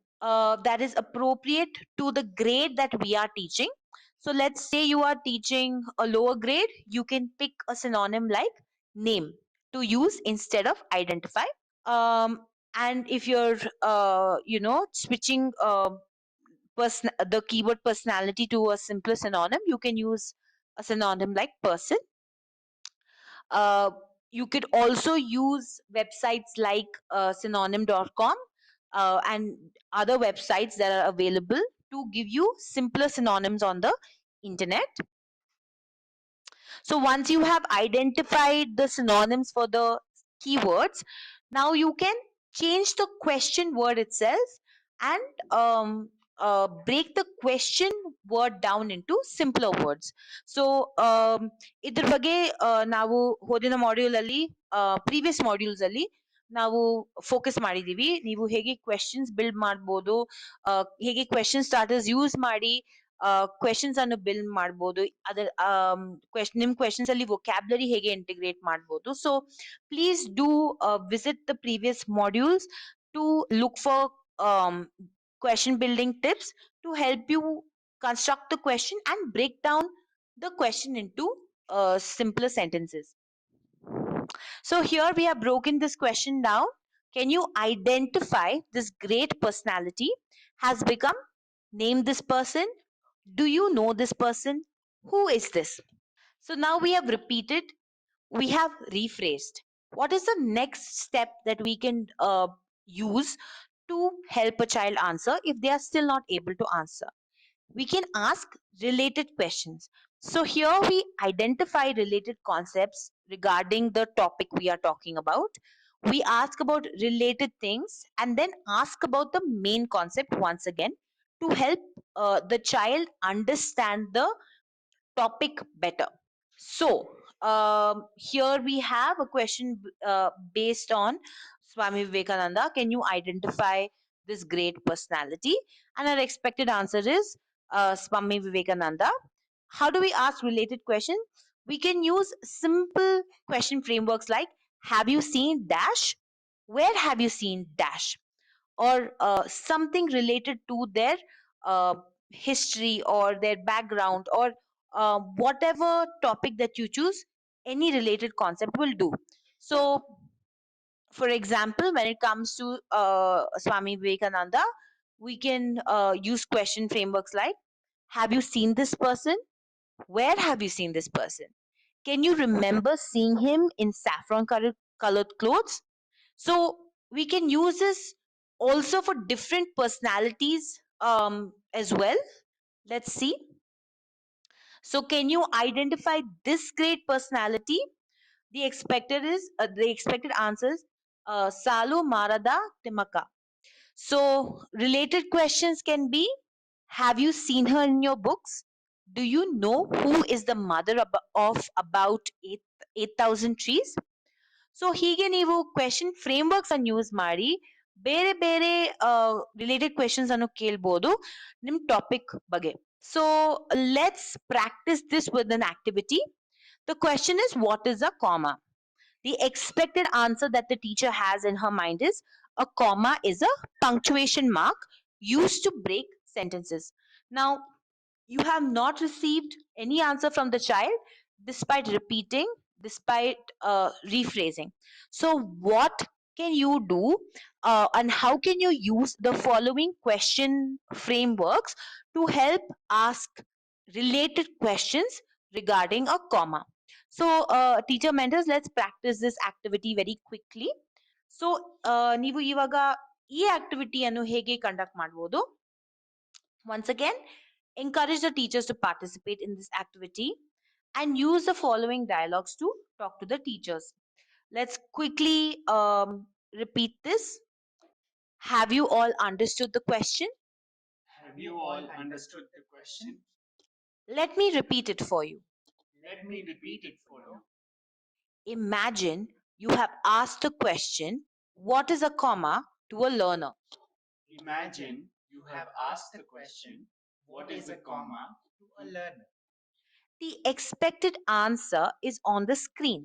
[SPEAKER 2] that is appropriate to the grade that we are teaching. So let's say you are teaching a lower grade, you can pick a synonym like name to use instead of identify. And if you're switching the keyword personality to a simpler synonym, you can use a synonym like person. uh, you could also use websites like synonym.com and other websites that are available to give you simpler synonyms on the internet. So once you have identified the synonyms for the keywords, now you can change the question word itself and break the question word down into simpler words. So ಇದ್ರ ಬಗ್ಗೆ ನಾವು ಹೋದಿನ module ಅಲ್ಲಿ previous modules ಅಲ್ಲಿ ನಾವು focus ಮಾಡಿದೀವಿ. ನೀವು ಹೇಗೆ questions build ಮಾಡ್ಬೋದು, ಹೇಗೆ ಕ್ವೆಶನ್ ಸ್ಟಾರ್ಟರ್ಸ್ ಯೂಸ್ ಮಾಡಿ ಕ್ವೆಶನ್ಸ್ ಅನ್ನು ಬಿಲ್ಡ್ ಮಾಡ್ಬೋದು, ಅದರ ನಿಮ್ ಕ್ವೆಶನ್ಸ್ ಅಲ್ಲಿ ವೊಕ್ಯಾಬ್ಲರಿ ಹೇಗೆ ಇಂಟಿಗ್ರೇಟ್ ಮಾಡ್ಬೋದು. So please do visit the previous modules to look for question building tips to help you construct the question and break down the question into simpler sentences. So here we have broken this question down. Can you identify this great personality? Has become, name this person. Do you know this person? Who is this? So now we have repeated, we have rephrased. What is the next step that we can use to help a child answer if they are still not able to answer? We can ask related questions. So here we identify related concepts regarding the topic we are talking about. We ask about related things and then ask about the main concept once again to help the child understand the topic better. So, here we have a question based on Swami Vivekananda. Can you identify this great personality? And our expected answer is Swami Vivekananda. How do we ask related questions? We can use simple question frameworks like have you seen dash? Where have you seen dash? Or something related to their uh, history or their background or whatever topic that you choose, any related concept will do. So, for example, when it comes to Swami Vivekananda, we can use question frameworks like have you seen this person? Where have you seen this person? Can you remember seeing him in saffron colored clothes? So we can use this also for different personalities as well. Let's see. So can you identify this great personality? The expected answers Salu Marada Timaka. So related questions can be have you seen her in your books? Do you know who is the mother of about 8,000 trees? So ಹೀಗೆ ನೀವು question ಫ್ರೇಮ್ವರ್ಕ್ಸ್ ಅನ್ನು use ಮಾಡಿ ಬೇರೆ ಬೇರೆ related questions ಅನ್ನು ಕೇಳ್ಬೋದು ನಿಮ್ topic ಬಗ್ಗೆ. So let's practise this with an activity. The question is what is a comma? The expected answer that the teacher has in her mind is a comma is a punctuation mark used to break sentences. Now, you have not received any answer from the child despite repeating, despite rephrasing. So what can you do and how can you use the following question frameworks to help ask related questions regarding a comma? So teacher mentors, let's practice this activity very quickly. So ನೀವು ಇವಾಗ ಈ ಆಕ್ಟಿವಿಟಿಯನ್ನು ಹೇಗೆ conduct ಮಾಡಬಹುದು? Once again, encourage the teachers to participate in this activity and use the following dialogues to talk to the teachers. Let's quickly repeat this. Have you all understood the question?
[SPEAKER 3] Have you all understood the question?
[SPEAKER 2] Let me repeat it for you.
[SPEAKER 3] Let me repeat it for you.
[SPEAKER 2] Imagine you have asked a question, what is a comma, to a learner.
[SPEAKER 3] Imagine you have asked the question, what is a comma, to a learner.
[SPEAKER 2] The expected answer is on the screen.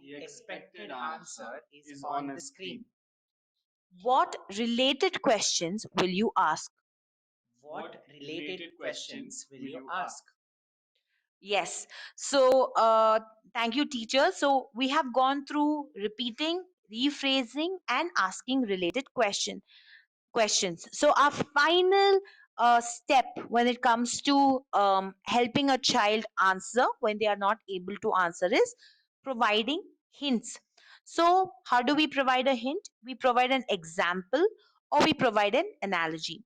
[SPEAKER 3] The expected answer is on a screen.
[SPEAKER 2] What related questions will you ask?
[SPEAKER 3] What related questions will you ask?
[SPEAKER 2] Yes. So, thank you, teacher. So, we have gone through repeating, rephrasing, and asking related questions. So, our final step when it comes to helping a child answer when they are not able to answer is providing hints. So, how do we provide a hint? We provide an example or we provide an analogy.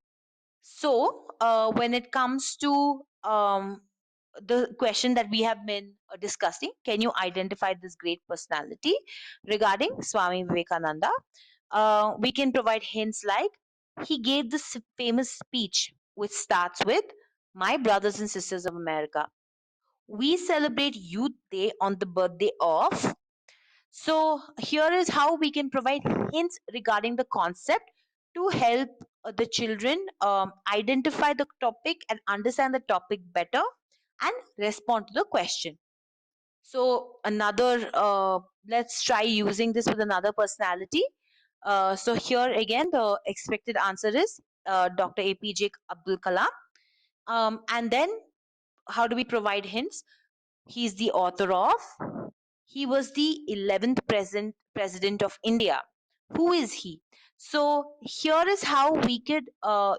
[SPEAKER 2] So, when it comes to the question that we have been discussing, can you identify this great personality regarding Swami Vivekananda? We can provide hints like he gave this famous speech, which starts with My brothers and sisters of America. We celebrate Youth Day on the birthday of. So, here is how we can provide hints regarding the concept to help the children identify the topic and understand the topic better and respond to the question. So, let's try using this with another personality. So, here again, the expected answer is Dr. APJ Abdul Kalam. And then, how do we provide hints? He's the author of. He was the 11th president of India. Who is he? So here is how we could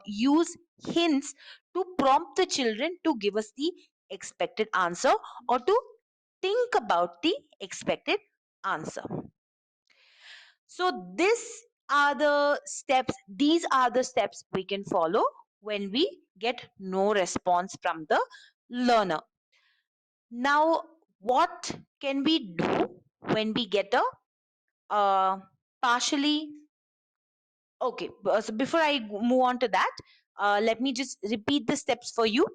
[SPEAKER 2] use hints to prompt the children to give us the expected answer or to think about the expected answer. So these are the steps we can follow when we get no response from the learner. Now, what can we do when we get a partially okay? So before I move on to that, let me just repeat the steps for you.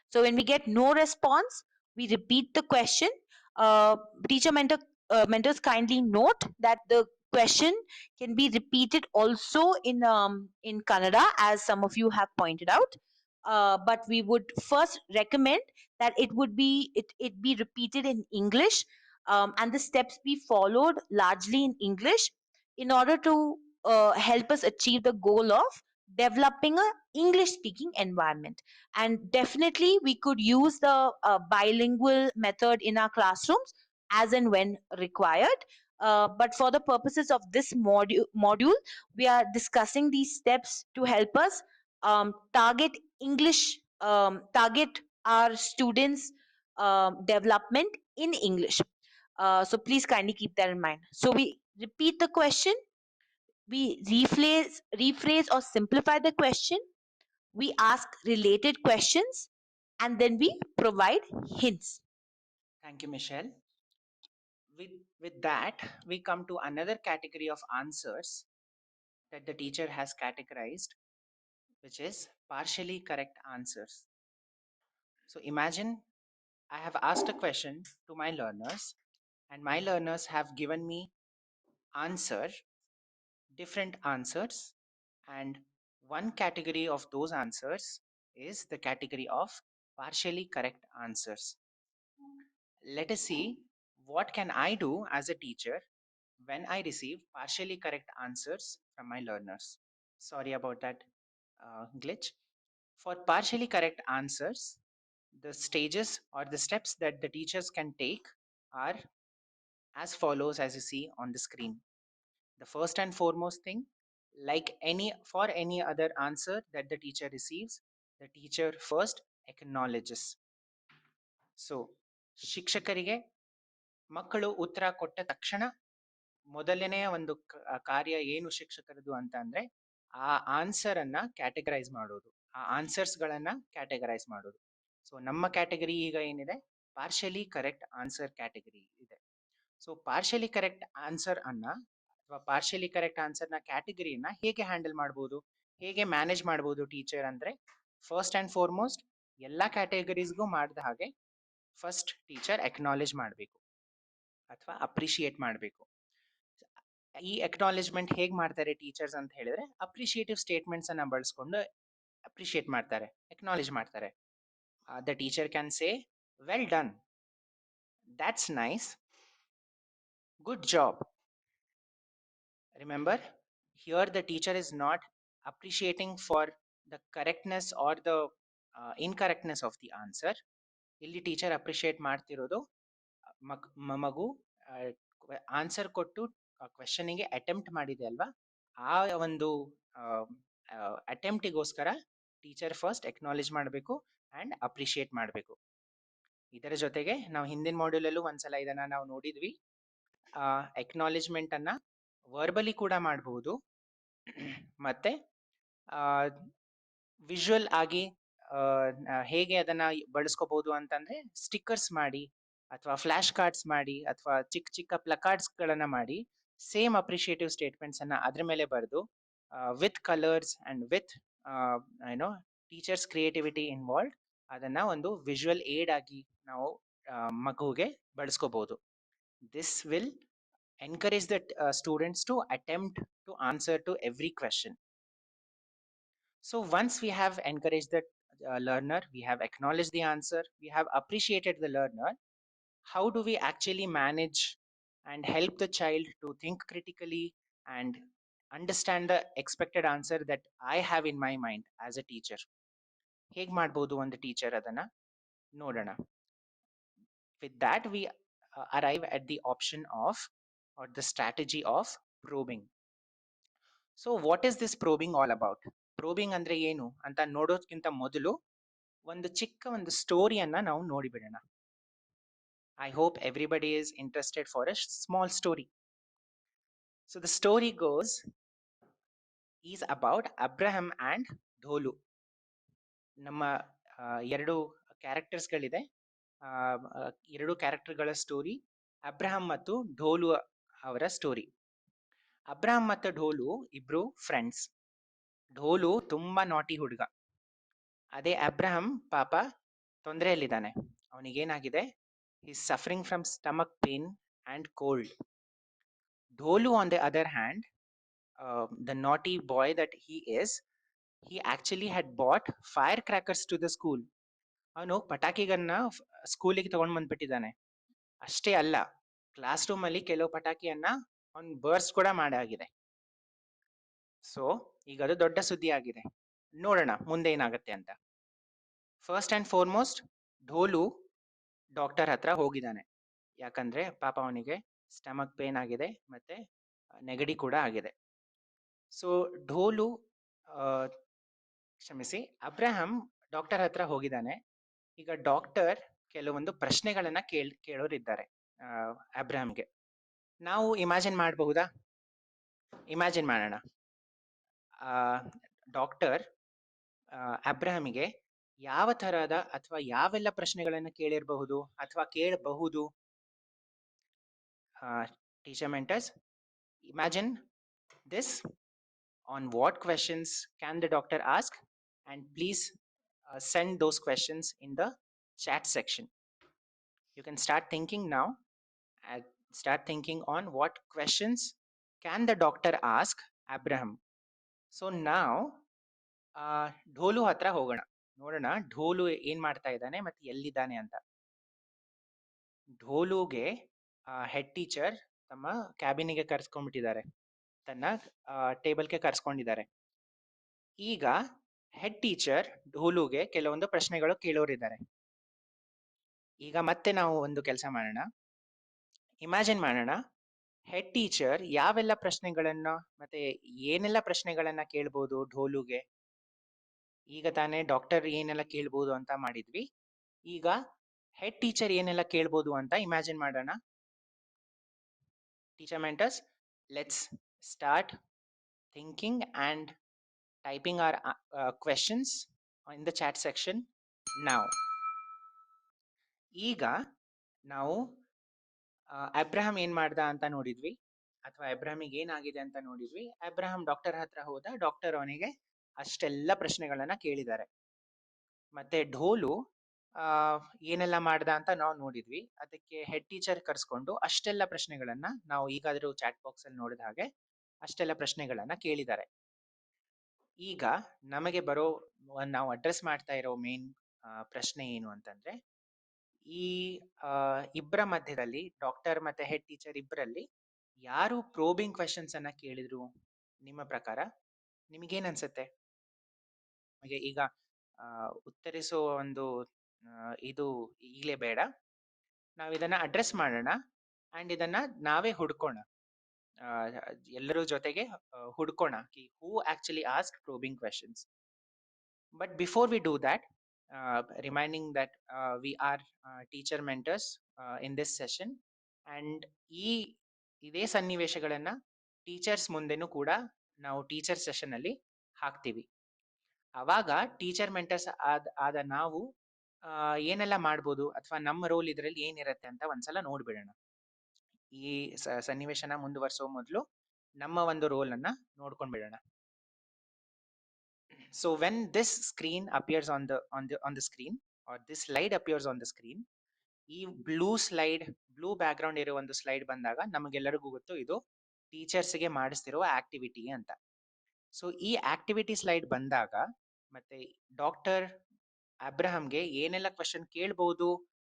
[SPEAKER 2] So when we get no response, we repeat the question. Uh, teacher mentors kindly note that the question can be repeated also in Kannada, as some of you have pointed out. But we would first recommend that it be repeated in English, and the steps be followed largely in English in order to help us achieve the goal of developing a English speaking environment. And definitely we could use the bilingual method in our classrooms as and when required. But for the purposes of this module, we are discussing these steps to help us target English, target our students' development in English. So please kindly keep that in mind. So we repeat the question, we rephrase or simplify the question, we ask related questions, and then we provide hints.
[SPEAKER 1] Thank you, Michelle. With that, we come to another category of answers that the teacher has categorized, which is partially correct answers. So imagine I have asked a question to my learners, and my learners have given me answer, different answers, and one category of those answers is the category of partially correct answers. Let us see what can I do as a teacher when I receive partially correct answers from my learners. Sorry about that glitch. For partially correct answers, the stages or the steps that the teachers can take are as follows, as you see on the screen. The first and foremost thing, like any other answer that the teacher receives, the teacher first acknowledges. So ಶಿಕ್ಷಕರಿಗೆ ಮಕ್ಕಳು ಉತ್ತರ ಕೊಟ್ಟ ತಕ್ಷಣ ಮೊದಲನೆಯ ಒಂದು ಕಾರ್ಯ ಏನು ಶಿಕ್ಷಕರದು ಅಂತ ಅಂದ್ರೆ ಆ ಆನ್ಸರ್ ಅನ್ನ ಕ್ಯಾಟಗರೈಸ್ ಮಾಡೋದು, ಆ ಆನ್ಸರ್ಸ್ ಗಳನ್ನ ಕ್ಯಾಟಗರೈಸ್ ಮಾಡೋದು. ಸೊ ನಮ್ಮ ಕ್ಯಾಟಗರಿ ಈಗ ಏನಿದೆ, ಪಾರ್ಷಿಯಲಿ ಕರೆಕ್ಟ್ ಆನ್ಸರ್ ಕ್ಯಾಟಗರಿ ಇದೆ. ಸೊ ಪಾರ್ಷಿಯಲಿ ಕರೆಕ್ಟ್ ಆನ್ಸರ್ ಅನ್ನ ಅಥವಾ ಪಾರ್ಷಿಯಲಿ ಕರೆಕ್ಟ್ ಆನ್ಸರ್ ನ ಕ್ಯಾಟಗರಿಯನ್ನ ಹೇಗೆ ಹ್ಯಾಂಡಲ್ ಮಾಡಬಹುದು, ಹೇಗೆ ಮ್ಯಾನೇಜ್ ಮಾಡಬಹುದು ಟೀಚರ್ ಅಂದ್ರೆ, ಫಸ್ಟ್ ಅಂಡ್ ಫಾರ್ಮೋಸ್ಟ್ ಎಲ್ಲಾ ಕ್ಯಾಟಗರೀಸ್ಗೂ ಮಾಡಿದ ಹಾಗೆ ಫಸ್ಟ್ ಟೀಚರ್ ಅಕ್ನಾಲೇಜ್ ಮಾಡಬೇಕು ಅಥವಾ ಅಪ್ರಿಶಿಯೇಟ್ ಮಾಡಬೇಕು. ಈ ಅಕ್ನಾಲೇಜ್ಮೆಂಟ್ ಹೇಗ್ ಮಾಡ್ತಾರೆ ಟೀಚರ್ಸ್ ಅಂತ ಹೇಳಿದ್ರೆ, ಅಪ್ರಿಶಿಯೇಟಿವ್ ಸ್ಟೇಟ್ಮೆಂಟ್ಸ್ ಅನ್ನ ಬಳಸ್ಕೊಂಡು ಅಪ್ರಿಶಿಯೇಟ್ ಮಾಡ್ತಾರೆ, ಅಕ್ನಾಲೇಜ್ ಮಾಡ್ತಾರೆ. The teacher can say, well done, that's nice, good job. Remember, here the teacher is not appreciating for the correctness or the incorrectness of the answer. ಇಲ್ಲಿ teacher appreciate ಮಾಡ್ತಿರೋದು ಮಗು answer ಕೊಟ್ಟು ಕ್ವೆಶನ್ಗೆ attempt ಮಾಡಿದೆ ಅಲ್ವಾ, ಆ ಒಂದು ಅಟೆಂಪ್ಟಿಗೋಸ್ಕರ teacher first acknowledge ಮಾಡಬೇಕು and appreciate ಮಾಡಬೇಕು. ಇದರ ಜೊತೆಗೆ ನಾವು ಹಿಂದಿನ ಮಾಡ್ಯೂಲಲ್ಲೂ ಒಂದ್ಸಲ ಇದನ್ನ ನಾವು ನೋಡಿದ್ವಿ. ಅಕ್ನಾಲೇಜ್ಮೆಂಟ್ ಅನ್ನ ವರ್ಬಲಿ ಕೂಡ ಮಾಡಬಹುದು, ಮತ್ತೆ ವಿಜುವಲ್ ಆಗಿ ಹೇಗೆ ಅದನ್ನ ಬಳಸ್ಕೋಬಹುದು ಅಂತಂದ್ರೆ, ಸ್ಟಿಕ್ಕರ್ಸ್ ಮಾಡಿ ಅಥವಾ ಫ್ಲಾಶ್ ಕಾರ್ಡ್ಸ್ ಮಾಡಿ ಅಥವಾ ಚಿಕ್ಕ ಚಿಕ್ಕ ಪ್ಲಕಾರ್ಡ್ಸ್ ಗಳನ್ನ ಮಾಡಿ ಸೇಮ್ ಅಪ್ರಿಶಿಯೇಟಿವ್ ಸ್ಟೇಟ್ಮೆಂಟ್ಸ್ ಅನ್ನ ಅದ್ರ ಮೇಲೆ ಬರೆದು ವಿತ್ ಕಲರ್ಸ್ ಅಂಡ್ ವಿತ್ ಏನೋ ಟೀಚರ್ಸ್ ಕ್ರಿಯೇಟಿವಿಟಿ ಇನ್ವಾಲ್ವ್ಡ್ ಅದನ್ನ ಒಂದು ವಿಜುವಲ್ ಏಡ್ ಆಗಿ ನಾವು ಮಗುವಿಗೆ ಬಳಸ್ಕೋಬಹುದು. This will encourage the students to attempt to answer to every question. So once we have encouraged the learner, we have acknowledged the answer, we have appreciated the learner, how do we actually manage and help the child to think critically and understand the expected answer that I have in my mind as a teacher? ಹೇಗ್ ಮಾಡ್ಬೋದು ಒಂದು teacher ಅದನ್ನ ನೋಡೋಣ. With that, we arrive at the option of or the strategy of probing. So what is this probing all about? Probing ಅಂದ್ರೆ ಏನು ಅಂತ ನೋಡೋದಕ್ಕಿಂತ ಮೊದಲು ಒಂದು ಚಿಕ್ಕ ಒಂದು ಸ್ಟೋರಿಯನ್ನ ನಾವು ನೋಡಿಬಿಡೋಣ. I hope everybody is interested for a small story. So the story goes is about Abraham and Dholu. ನಮ್ಮ ಎರಡು ಕ್ಯಾರೆಕ್ಟರ್ಸ್ ಗಳಿದೆ, ಎರಡು ಕ್ಯಾರೆಕ್ಟರ್ಗಳ ಸ್ಟೋರಿ, ಅಬ್ರಹಂ ಮತ್ತು ಢೋಲು ಅವರ ಸ್ಟೋರಿ. ಅಬ್ರಹಂ ಮತ್ತು ಢೋಲು ಇಬ್ರು ಫ್ರೆಂಡ್ಸ್. ಢೋಲು ತುಂಬಾ ನಾಟಿ ಹುಡುಗ. ಅದೇ ಅಬ್ರಹಂ ಪಾಪ ತೊಂದರೆಯಲ್ಲಿದ್ದಾನೆ. ಅವನಿಗೇನಾಗಿದೆ, is suffering from stomach pain and cold. Dholu on the other hand, the naughty boy that he is, he actually had bought firecrackers to the school. ಅವನು ಪಟಾಕಿಗನ್ನ ಸ್ಕೂಲಿಗೆ ತಗೊಂಡ್ ಬಂದ್ಬಿಟ್ಟಿದ್ದಾನೆ. ಅಷ್ಟೇ ಅಲ್ಲ, ಕ್ಲಾಸ್ ರೂಮ್ ಅಲ್ಲಿ ಕೆಲವು ಪಟಾಕಿಯನ್ನ ಅವನ್ ಬರ್ಸ್ಟ್ ಕೂಡ ಮಾಡಾಗಿದೆ. ಸೊ ಈಗ ಅದು ದೊಡ್ಡ ಸುದ್ದಿ ಆಗಿದೆ. ನೋಡೋಣ ಮುಂದೆ ಏನಾಗತ್ತೆ ಅಂತ. ಫಸ್ಟ್ ಅಂಡ್ ಫಾರ್ಮೋಸ್ಟ್, ಢೋಲು ಡಾಕ್ಟರ್ ಹತ್ರ ಹೋಗಿದ್ದಾನೆ. ಯಾಕಂದ್ರೆ ಪಾಪ ಅವನಿಗೆ ಸ್ಟಮಕ್ ಪೇನ್ ಆಗಿದೆ ಮತ್ತೆ ನೆಗಡಿ ಕೂಡ ಆಗಿದೆ. ಸೊ ಢೋಲು ಕ್ಷಮಿಸಿ, ಅಬ್ರಹಂ ಡಾಕ್ಟರ್ ಹತ್ರ ಹೋಗಿದ್ದಾನೆ. ಈಗ ಡಾಕ್ಟರ್ ಕೆಲವೊಂದು ಪ್ರಶ್ನೆಗಳನ್ನ ಕೇಳೋರಿದ್ದಾರೆ ಅಬ್ರಹಂಗೆ. ನಾವು ಇಮ್ಯಾಜಿನ್ ಮಾಡಬಹುದಾ? ಇಮ್ಯಾಜಿನ್ ಮಾಡೋಣ. ಡಾಕ್ಟರ್ ಅಬ್ರಹಂಗೆ ಯಾವ ತರಹದ ಅಥವಾ ಯಾವೆಲ್ಲ ಪ್ರಶ್ನೆಗಳನ್ನ ಕೇಳಿರಬಹುದು ಅಥವಾ ಕೇಳಬಹುದು? Teacher mentors, imagine this. On what questions can the doctor ask? And please send those questions in the chat section. You can start thinking now. Start thinking on what questions can the doctor ask Abraham. So now ಢೋಲು ಹತ್ರ ಹೋಗೋಣ. ನೋಡೋಣ ಢೋಲು ಏನ್ ಮಾಡ್ತಾ ಇದ್ದಾನೆ ಮತ್ತೆ ಎಲ್ಲಿದ್ದಾನೆ ಅಂತ. ಢೋಲುಗೆ head teacher ತಮ್ಮ ಕ್ಯಾಬಿನಿಗೆ ಕರ್ಸ್ಕೊಂಡ್ಬಿಟ್ಟಿದ್ದಾರೆ, ತನ್ನ ಟೇಬಲ್ಗೆ ಕರ್ಸ್ಕೊಂಡಿದ್ದಾರೆ. ಈಗ ಹೆಡ್ ಟೀಚರ್ ಢೋಲುಗೆ ಕೆಲವೊಂದು ಪ್ರಶ್ನೆಗಳು ಕೇಳೋರಿದ್ದಾರೆ. ಈಗ ಮತ್ತೆ ನಾವು ಒಂದು ಕೆಲಸ ಮಾಡೋಣ. ಇಮ್ಯಾಜಿನ್ ಮಾಡೋಣ, ಹೆಡ್ ಟೀಚರ್ ಯಾವೆಲ್ಲ ಪ್ರಶ್ನೆಗಳನ್ನ ಮತ್ತೆ ಏನೆಲ್ಲ ಪ್ರಶ್ನೆಗಳನ್ನ ಕೇಳ್ಬೋದು ಢೋಲುಗೆ. ಈಗ ತಾನೇ ಡಾಕ್ಟರ್ ಏನೆಲ್ಲ ಕೇಳ್ಬೋದು ಅಂತ ಮಾಡಿದ್ವಿ. ಈಗ ಹೆಡ್ ಟೀಚರ್ ಏನೆಲ್ಲ ಕೇಳ್ಬೋದು ಅಂತ ಇಮ್ಯಾಜಿನ್ ಮಾಡೋಣ. Teacher mentors, let's start thinking and typing our questions in the chat section now. ಈಗ ನಾವು ಅಬ್ರಹಂ ಏನ್ ಮಾಡ್ದ ಅಂತ ನೋಡಿದ್ವಿ, ಅಥವಾ ಅಬ್ರಹಮಿಗೆ ಏನಾಗಿದೆ ಅಂತ ನೋಡಿದ್ವಿ. ಅಬ್ರಹಂ ಡಾಕ್ಟರ್ ಹತ್ರ ಹೋದ, ಡಾಕ್ಟರ್ ಅವನಿಗೆ ಅಷ್ಟೆಲ್ಲ ಪ್ರಶ್ನೆಗಳನ್ನ ಕೇಳಿದ್ದಾರೆ. ಮತ್ತೆ ಢೋಲು ಏನೆಲ್ಲ ಮಾಡ್ದ ಅಂತ ನಾವು ನೋಡಿದ್ವಿ. ಅದಕ್ಕೆ ಹೆಡ್ ಟೀಚರ್ ಕರ್ಸ್ಕೊಂಡು ಅಷ್ಟೆಲ್ಲ ಪ್ರಶ್ನೆಗಳನ್ನ ನಾವು ಈಗಾದ್ರೂ ಚಾಟ್ ಬಾಕ್ಸ್ ಅಲ್ಲಿ ನೋಡಿದ ಹಾಗೆ ಅಷ್ಟೆಲ್ಲ ಪ್ರಶ್ನೆಗಳನ್ನ ಕೇಳಿದ್ದಾರೆ. ಈಗ ನಮಗೆ ಬರೋ ನಾವು ಅಡ್ರೆಸ್ ಮಾಡ್ತಾ ಇರೋ ಮೇನ್ ಪ್ರಶ್ನೆ ಏನು ಅಂತಂದ್ರೆ, ಈ ಇಬ್ಬರ ಮಧ್ಯದಲ್ಲಿ ಡಾಕ್ಟರ್ ಮತ್ತೆ ಹೆಡ್ ಟೀಚರ್ ಇಬ್ಬರಲ್ಲಿ ಯಾರು ಪ್ರೋಬಿಂಗ್ ಕ್ವೆಶನ್ಸ್ ಅನ್ನ ಕೇಳಿದ್ರು? ನಿಮ್ಮ ಪ್ರಕಾರ ನಿಮಗೇನ್ ಅನ್ಸುತ್ತೆ? ನಮಗೆ ಈಗ ಉತ್ತರಿಸೋ ಒಂದು ಇದು ಈಗಲೇ ಬೇಡ, ನಾವು ಇದನ್ನ ಅಡ್ರೆಸ್ ಮಾಡೋಣ ಅಂಡ್ ಇದನ್ನ ನಾವೇ ಹುಡ್ಕೋಣ. ಎಲ್ಲರೂ ಜೊತೆಗೆ ಹುಡ್ಕೋಣ who actually asked probing questions. But before we do that, reminding that we are teacher mentors in this session, and ಇದೇ ಸನ್ನಿವೇಶಗಳನ್ನ ಟೀಚರ್ಸ್ ಮುಂದೆನೂ ಕೂಡ ನಾವು ಟೀಚರ್ ಸೆಷನ್ ಅಲ್ಲಿ ಹಾಕ್ತೀವಿ. ಅವಾಗ ಟೀಚರ್ ಮೆಂಟರ್ಸ್ ಆದ ನಾವು ಏನೆಲ್ಲ ಮಾಡ್ಬೋದು ಅಥವಾ ನಮ್ಮ ರೋಲ್ ಇದರಲ್ಲಿ ಏನಿರತ್ತೆ ಅಂತ ಒಂದ್ಸಲ ನೋಡ್ಬಿಡೋಣ. ಈ ಸನ್ನಿವೇಶನ ಮುಂದುವರಿಸೋ ಮೊದಲು ನಮ್ಮ ಒಂದು ರೋಲ್ ಅನ್ನ ನೋಡ್ಕೊಂಡ್ ಬಿಡೋಣ. So when this screen appears on the screen, or this slide appears on the screen, ಈ ಬ್ಲೂ ಬ್ಯಾಕ್ ಗ್ರೌಂಡ್ ಇರೋ ಒಂದು ಸ್ಲೈಡ್ ಬಂದಾಗ ನಮಗೆಲ್ಲರಿಗೂ ಗೊತ್ತು ಇದು ಟೀಚರ್ಸ್ಗೆ ಮಾಡಿಸ್ತಿರುವ ಆಕ್ಟಿವಿಟಿ ಅಂತ. ಸೊ ಈ ಆಕ್ಟಿವಿಟಿ ಸ್ಲೈಡ್ ಬಂದಾಗ ಮತ್ತೆ ಡಾಕ್ಟರ್ ಅಬ್ರಹಂಗೆ ಏನೆಲ್ಲ ಕ್ವೆಶನ್ ಕೇಳ್ಬಹುದು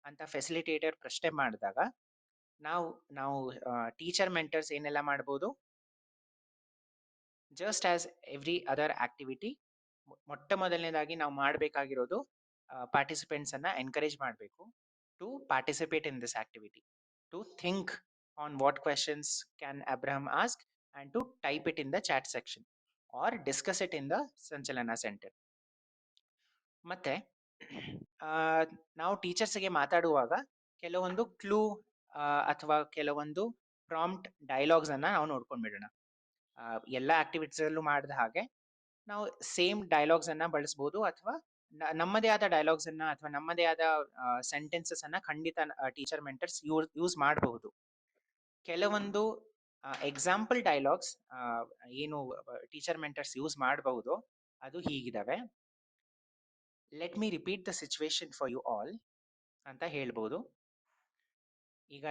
[SPEAKER 1] ಅಂತ ಫೆಸಿಲಿಟೇಟರ್ ಪ್ರಶ್ನೆ ಮಾಡಿದಾಗ ನಾವು ಟೀಚರ್ ಮೆಂಟರ್ಸ್ ಏನೆಲ್ಲ ಮಾಡ್ಬೋದು? Just as every other activity, ಮೊಟ್ಟ ಮೊದಲನೇದಾಗಿ ನಾವು ಮಾಡಬೇಕಾಗಿರೋದು ಪಾರ್ಟಿಸಿಪೆಂಟ್ಸ್ ಅನ್ನ ಎನ್ಕರೇಜ್ ಮಾಡಬೇಕು to participate in this activity, to think on what questions can Abraham ask and to type it in the chat section or discuss it in the Sanchalana centre. ಮತ್ತೆ ನಾವು ಟೀಚರ್ಸ್ಗೆ ಮಾತಾಡುವಾಗ ಕೆಲವೊಂದು ಕ್ಲೂ ಅಥವಾ ಕೆಲವೊಂದು ಪ್ರಾಂಪ್ಟ್ ಡೈಲಾಗ್ಸ್ ಅನ್ನ ನಾವು ನೋಡ್ಕೊಂಡ್ಬಿಡೋಣ. ಎಲ್ಲ ಆಕ್ಟಿವಿಟೀಸ್ ಅಲ್ಲೂ ಮಾಡಿದ ಹಾಗೆ ನಾವು ಸೇಮ್ ಡೈಲಾಗ್ಸ್ ಅನ್ನ ಬಳಸಬಹುದು ಅಥವಾ
[SPEAKER 4] ನಮ್ಮದೇ ಆದ ಡೈಲಾಗ್ಸ್ ಅನ್ನ ಅಥವಾ ನಮ್ಮದೇ ಆದ ಸೆಂಟೆನ್ಸಸ್ ಅನ್ನ ಖಂಡಿತ ಟೀಚರ್ ಮೆಂಟರ್ಸ್ ಯೂಸ್ ಮಾಡಬಹುದು. ಕೆಲವೊಂದು ಎಕ್ಸಾಂಪಲ್ ಡೈಲಾಗ್ಸ್ ಏನು ಟೀಚರ್ ಮೆಂಟರ್ಸ್ ಯೂಸ್ ಮಾಡಬಹುದು ಅದು ಹೀಗಿದಾವೆ. Let me repeat the situation for you all ಅಂತ ಹೇಳ್ಬೋದು. ಈಗ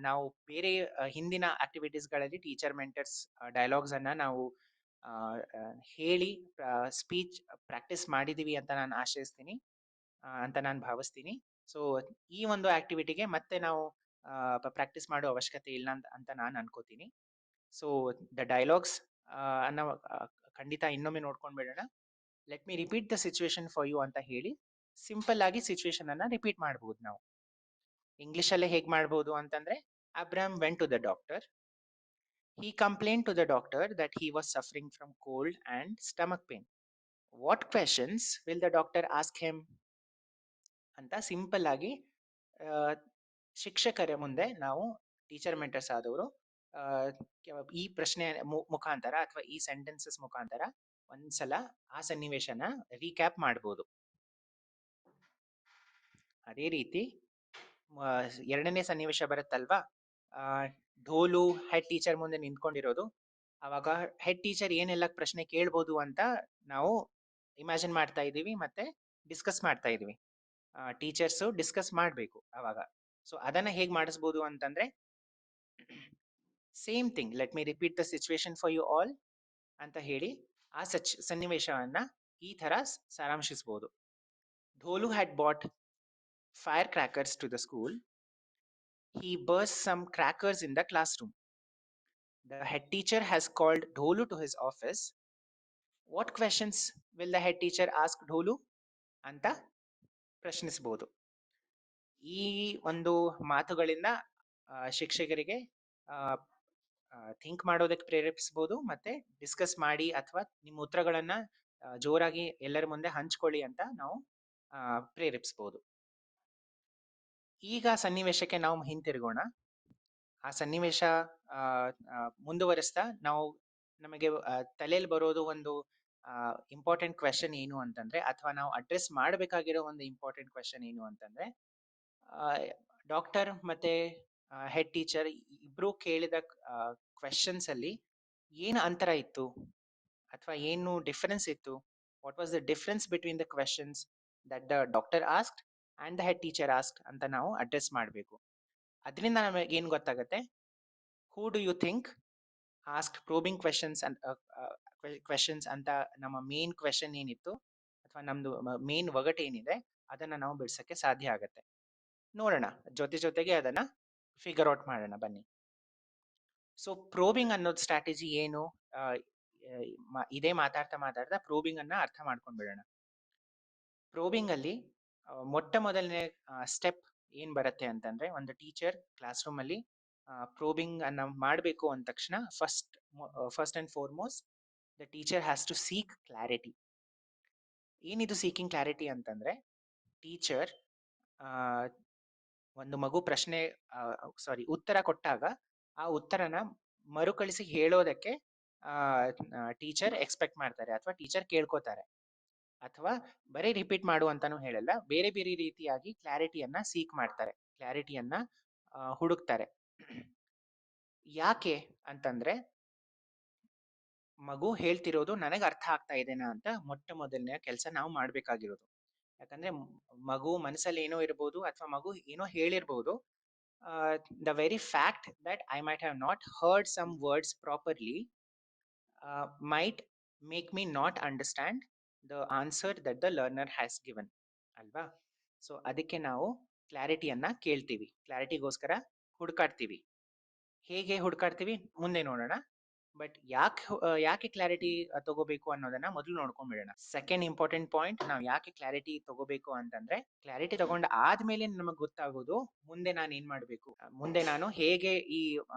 [SPEAKER 4] ನಾವು ಬೇರೆ ಹಿಂದಿನ ಆಕ್ಟಿವಿಟೀಸ್ಗಳಲ್ಲಿ ಟೀಚರ್ ಮೆಂಟರ್ಸ್ ಡೈಲಾಗ್ಸ್ ಅನ್ನ ನಾವು ಹೇಳಿ ಸ್ಪೀಚ್ ಪ್ರಾಕ್ಟೀಸ್ ಮಾಡಿದೀವಿ ಅಂತ ನಾನು ಆಶಯಿಸ್ತೀನಿ, ಅಂತ ನಾನು ಭಾವಿಸ್ತೀನಿ. ಸೊ ಈ ಒಂದು ಆಕ್ಟಿವಿಟಿಗೆ ಮತ್ತೆ ನಾವು ಪ್ರಾಕ್ಟೀಸ್ ಮಾಡೋ ಅವಶ್ಯಕತೆ ಇಲ್ಲ ಅಂತ ನಾನು ಅನ್ಕೋತೀನಿ. ಸೊ ದ ಡೈಲಾಗ್ಸ್ ಅನ್ನ ಖಂಡಿತ ಇನ್ನೊಮ್ಮೆ ನೋಡ್ಕೊಂಡ್ ಬಿಡೋಣ. Let me repeat the situation for you ಅಂತ ಹೇಳಿ ಸಿಂಪಲ್ ಆಗಿ ಸಿಚುವೇಶನ್ ಅನ್ನ ರಿಪೀಟ್ ಮಾಡಬಹುದು. ನಾವು ಇಂಗ್ಲಿಷ್ ಅಲ್ಲೇ ಹೇಗ್ ಮಾಡಬಹುದು ಅಂತಂದ್ರೆ, Abram went to the doctor. He complained to the doctor that he was suffering from cold and stomach pain. What questions will the doctor ask him? ಅಂತ ಸಿಂಪಲ್ ಆಗಿ ಶಿಕ್ಷಕರ ಮುಂದೆ ನಾವು ಟೀಚರ್ ಮೆಂಟರ್ಸ್ ಆದವರು ಈ ಪ್ರಶ್ನೆ ಮುಖಾಂತರ ಅಥವಾ ಈ ಸೆಂಟೆನ್ಸಸ್ ಮುಖಾಂತರ ಒಂದ್ಸಲ ಆ ಸನ್ನಿವೇಶನ ರೀಕ್ಯಾಪ್ ಮಾಡ್ಬೋದು. ಅದೇ ರೀತಿ ಎರಡನೇ ಸನ್ನಿವೇಶ ಬರುತ್ತಲ್ವಾ, ಢೋಲು ಹೆಡ್ ಟೀಚರ್ ಮುಂದೆ ನಿಂತ್ಕೊಂಡಿರೋದು. ಅವಾಗ ಹೆಡ್ ಟೀಚರ್ ಏನೆಲ್ಲ ಪ್ರಶ್ನೆ ಕೇಳ್ಬೋದು ಅಂತ ನಾವು ಇಮ್ಯಾಜಿನ್ ಮಾಡ್ತಾ ಇದೀವಿ ಮತ್ತೆ ಡಿಸ್ಕಸ್ ಮಾಡ್ತಾ ಇದೀವಿ. ಟೀಚರ್ಸ್ ಡಿಸ್ಕಸ್ ಮಾಡ್ಬೇಕು ಅವಾಗ. ಸೊ ಅದನ್ನ ಹೇಗ್ ಮಾಡಿಸ್ಬೋದು ಅಂತಂದ್ರೆ, same thing, let me repeat the situation for you all ಅಂತ ಹೇಳಿ ಆ ಸನ್ನಿವೇಶವನ್ನ ಈ ತರ ಸಾರಾಂಶಿಸಬಹುದು. Dholu had bought fire crackers to the school. He burst some crackers in the classroom. The head teacher has called Dholu to his office. What questions will the head teacher ask Dholu? ಅಂತ ಪ್ರಶ್ನಿಸಬಹುದು. ಈ ಒಂದು ಮಾತುಗಳಿಂದ ಶಿಕ್ಷಕರಿಗೆ think ಮಾಡೋದಕ್ಕೆ ಪ್ರೇರೇಪಿಸಬಹುದು, ಮತ್ತೆ discuss ಮಾಡಿ ಅಥವಾ ನಿಮ್ಮ ಉತ್ತರಗಳನ್ನ ಜೋರಾಗಿ ಎಲ್ಲರ ಮುಂದೆ ಹಂಚ್ಕೊಳ್ಳಿ ಅಂತ ನಾವು ಪ್ರೇರೇಪಿಸಬಹುದು. ಈಗ ಸನ್ನಿವೇಶಕ್ಕೆ ನಾವು ಹಿಂತಿರುಗೋಣ. ಆ ಸನ್ನಿವೇಶ ಮುಂದುವರಿಸ್ತಾ ನಮಗೆ ತಲೆಯಲ್ಲಿ ಬರೋದು ಒಂದು ಇಂಪಾರ್ಟೆಂಟ್ ಕ್ವೆಶನ್ ಏನು ಅಂತಂದ್ರೆ, ಅಥವಾ ನಾವು ಅಡ್ರೆಸ್ ಮಾಡಬೇಕಾಗಿರೋ ಒಂದು ಇಂಪಾರ್ಟೆಂಟ್ ಕ್ವೆಶನ್ ಏನು ಅಂತಂದ್ರೆ, ಡಾಕ್ಟರ್ ಮತ್ತೆ ಹೆಡ್ ಟೀಚರ್ ಇಬ್ರು ಕೇಳಿದ ಕ್ವೆಶನ್ಸ್ ಅಲ್ಲಿ ಏನು ಅಂತರ ಇತ್ತು ಅಥವಾ ಏನು ಡಿಫರೆನ್ಸ್ ಇತ್ತು? What was the difference between the questions that the doctor asked and the head teacher asked ಅಂತ ನಾವು ಅಡ್ರೆಸ್ ಮಾಡಬೇಕು. ಅದರಿಂದ ನಮಗೆ ಏನು ಗೊತ್ತಾಗುತ್ತೆ, who do you think asked probing questions ಅಂತ ನಮ್ಮ ಮೇನ್ ಕ್ವೆಶನ್ ಏನಿತ್ತು ಅಥವಾ ನಮ್ದು ಮೇನ್ ಒಗಟ್ ಏನಿದೆ ಅದನ್ನ ನಾವು ಬಿಡ್ಸಕ್ಕೆ ಸಾಧ್ಯ ಆಗತ್ತೆ. ನೋಡೋಣ, ಜೊತೆಗೆ ಅದನ್ನ ಫಿಗರ್ ಔಟ್ ಮಾಡೋಣ ಬನ್ನಿ. ಸೊ ಪ್ರೋಬಿಂಗ್ ಅನ್ನೋದು ಸ್ಟ್ರಾಟಜಿ ಏನು, ಇದೇ ಮಾತಾಡ್ತಾ ಪ್ರೋಬಿಂಗ್ ಅನ್ನ ಅರ್ಥ ಮಾಡ್ಕೊಂಡ್ಬಿಡೋಣ. ಪ್ರೋಬಿಂಗ್ ಅಲ್ಲಿ ಮೊಟ್ಟ ಮೊದಲನೇ ಸ್ಟೆಪ್ ಏನ್ ಬರುತ್ತೆ ಅಂತಂದ್ರೆ, ಒಂದು ಟೀಚರ್ ಕ್ಲಾಸ್ ರೂಮ್ ಅಲ್ಲಿ ಪ್ರೋಬಿಂಗ್ ಅನ್ನ ಮಾಡಬೇಕು ಅಂದ ತಕ್ಷಣ first and foremost the teacher has to seek clarity. ಏನಿದು ಸೀಕಿಂಗ್ ಕ್ಲಾರಿಟಿ ಅಂತಂದ್ರೆ, ಟೀಚರ್ ಒಂದು ಮಗು ಉತ್ತರ ಕೊಟ್ಟಾಗ ಆ ಉತ್ತರನ ಮರುಕಳಿಸಿ ಹೇಳೋದಕ್ಕೆ ಟೀಚರ್ ಎಕ್ಸ್ಪೆಕ್ಟ್ ಮಾಡ್ತಾರೆ ಅಥವಾ ಟೀಚರ್ ಕೇಳ್ಕೊತಾರೆ. ಅಥವಾ ಬರೀ ರಿಪೀಟ್ ಮಾಡು ಅಂತಾನು ಹೇಳಲ್ಲ, ಬೇರೆ ಬೇರೆ ರೀತಿಯಾಗಿ ಕ್ಲಾರಿಟಿಯನ್ನ ಸೀಕ್ ಮಾಡ್ತಾರೆ, ಕ್ಲಾರಿಟಿಯನ್ನ ಹುಡುಕ್ತಾರೆ. ಯಾಕೆ ಅಂತಂದ್ರೆ, ಮಗು ಹೇಳ್ತಿರೋದು ನನಗೆ ಅರ್ಥ ಆಗ್ತಾ ಇದೆನಾ ಅಂತ ಮೊಟ್ಟ ಮೊದಲನೇ ಕೆಲಸ ನಾವು ಮಾಡ್ಬೇಕಾಗಿರೋದು. ಯಾಕಂದ್ರೆ ಮಗು ಮನಸ್ಸಲ್ಲಿ ಏನೋ ಇರ್ಬೋದು ಅಥವಾ ಮಗು ಏನೋ ಹೇಳಿರ್ಬೋದು. The very fact that I might have not heard some words properly might make me not understand the answer that the learner has given ಅಲ್ವಾ. ಸೊ ಅದಕ್ಕೆ ನಾವು ಕ್ಲಾರಿಟಿಯನ್ನ ಕೇಳ್ತೀವಿ, ಕ್ಲಾರಿಟಿಗೋಸ್ಕರ ಹುಡುಕಾಡ್ತೀವಿ. ಹೇಗೆ ಹುಡುಕಾಡ್ತೀವಿ ಮುಂದೆ ನೋಡೋಣ. ಬಟ್ ಯಾಕೆ ಕ್ಲಾರಿಟಿ ತಗೋಬೇಕು ಅನ್ನೋದನ್ನ ಮೊದಲು ನೋಡ್ಕೊಂಡ್ಬಿಡೋಣ. ಸೆಕೆಂಡ್ ಇಂಪಾರ್ಟೆಂಟ್ ಪಾಯಿಂಟ್, ನಾವು ಯಾಕೆ ಕ್ಲಾರಿಟಿ ತಗೋಬೇಕು ಅಂತಂದ್ರೆ, ಕ್ಲಾರಿಟಿ ತಗೊಂಡ ಆದ್ಮೇಲೆ ನಮಗ್ ಗೊತ್ತಾಗೋದು ಮುಂದೆ ನಾನು ಏನ್ ಮಾಡ್ಬೇಕು, ಮುಂದೆ ನಾನು ಹೇಗೆ ಈ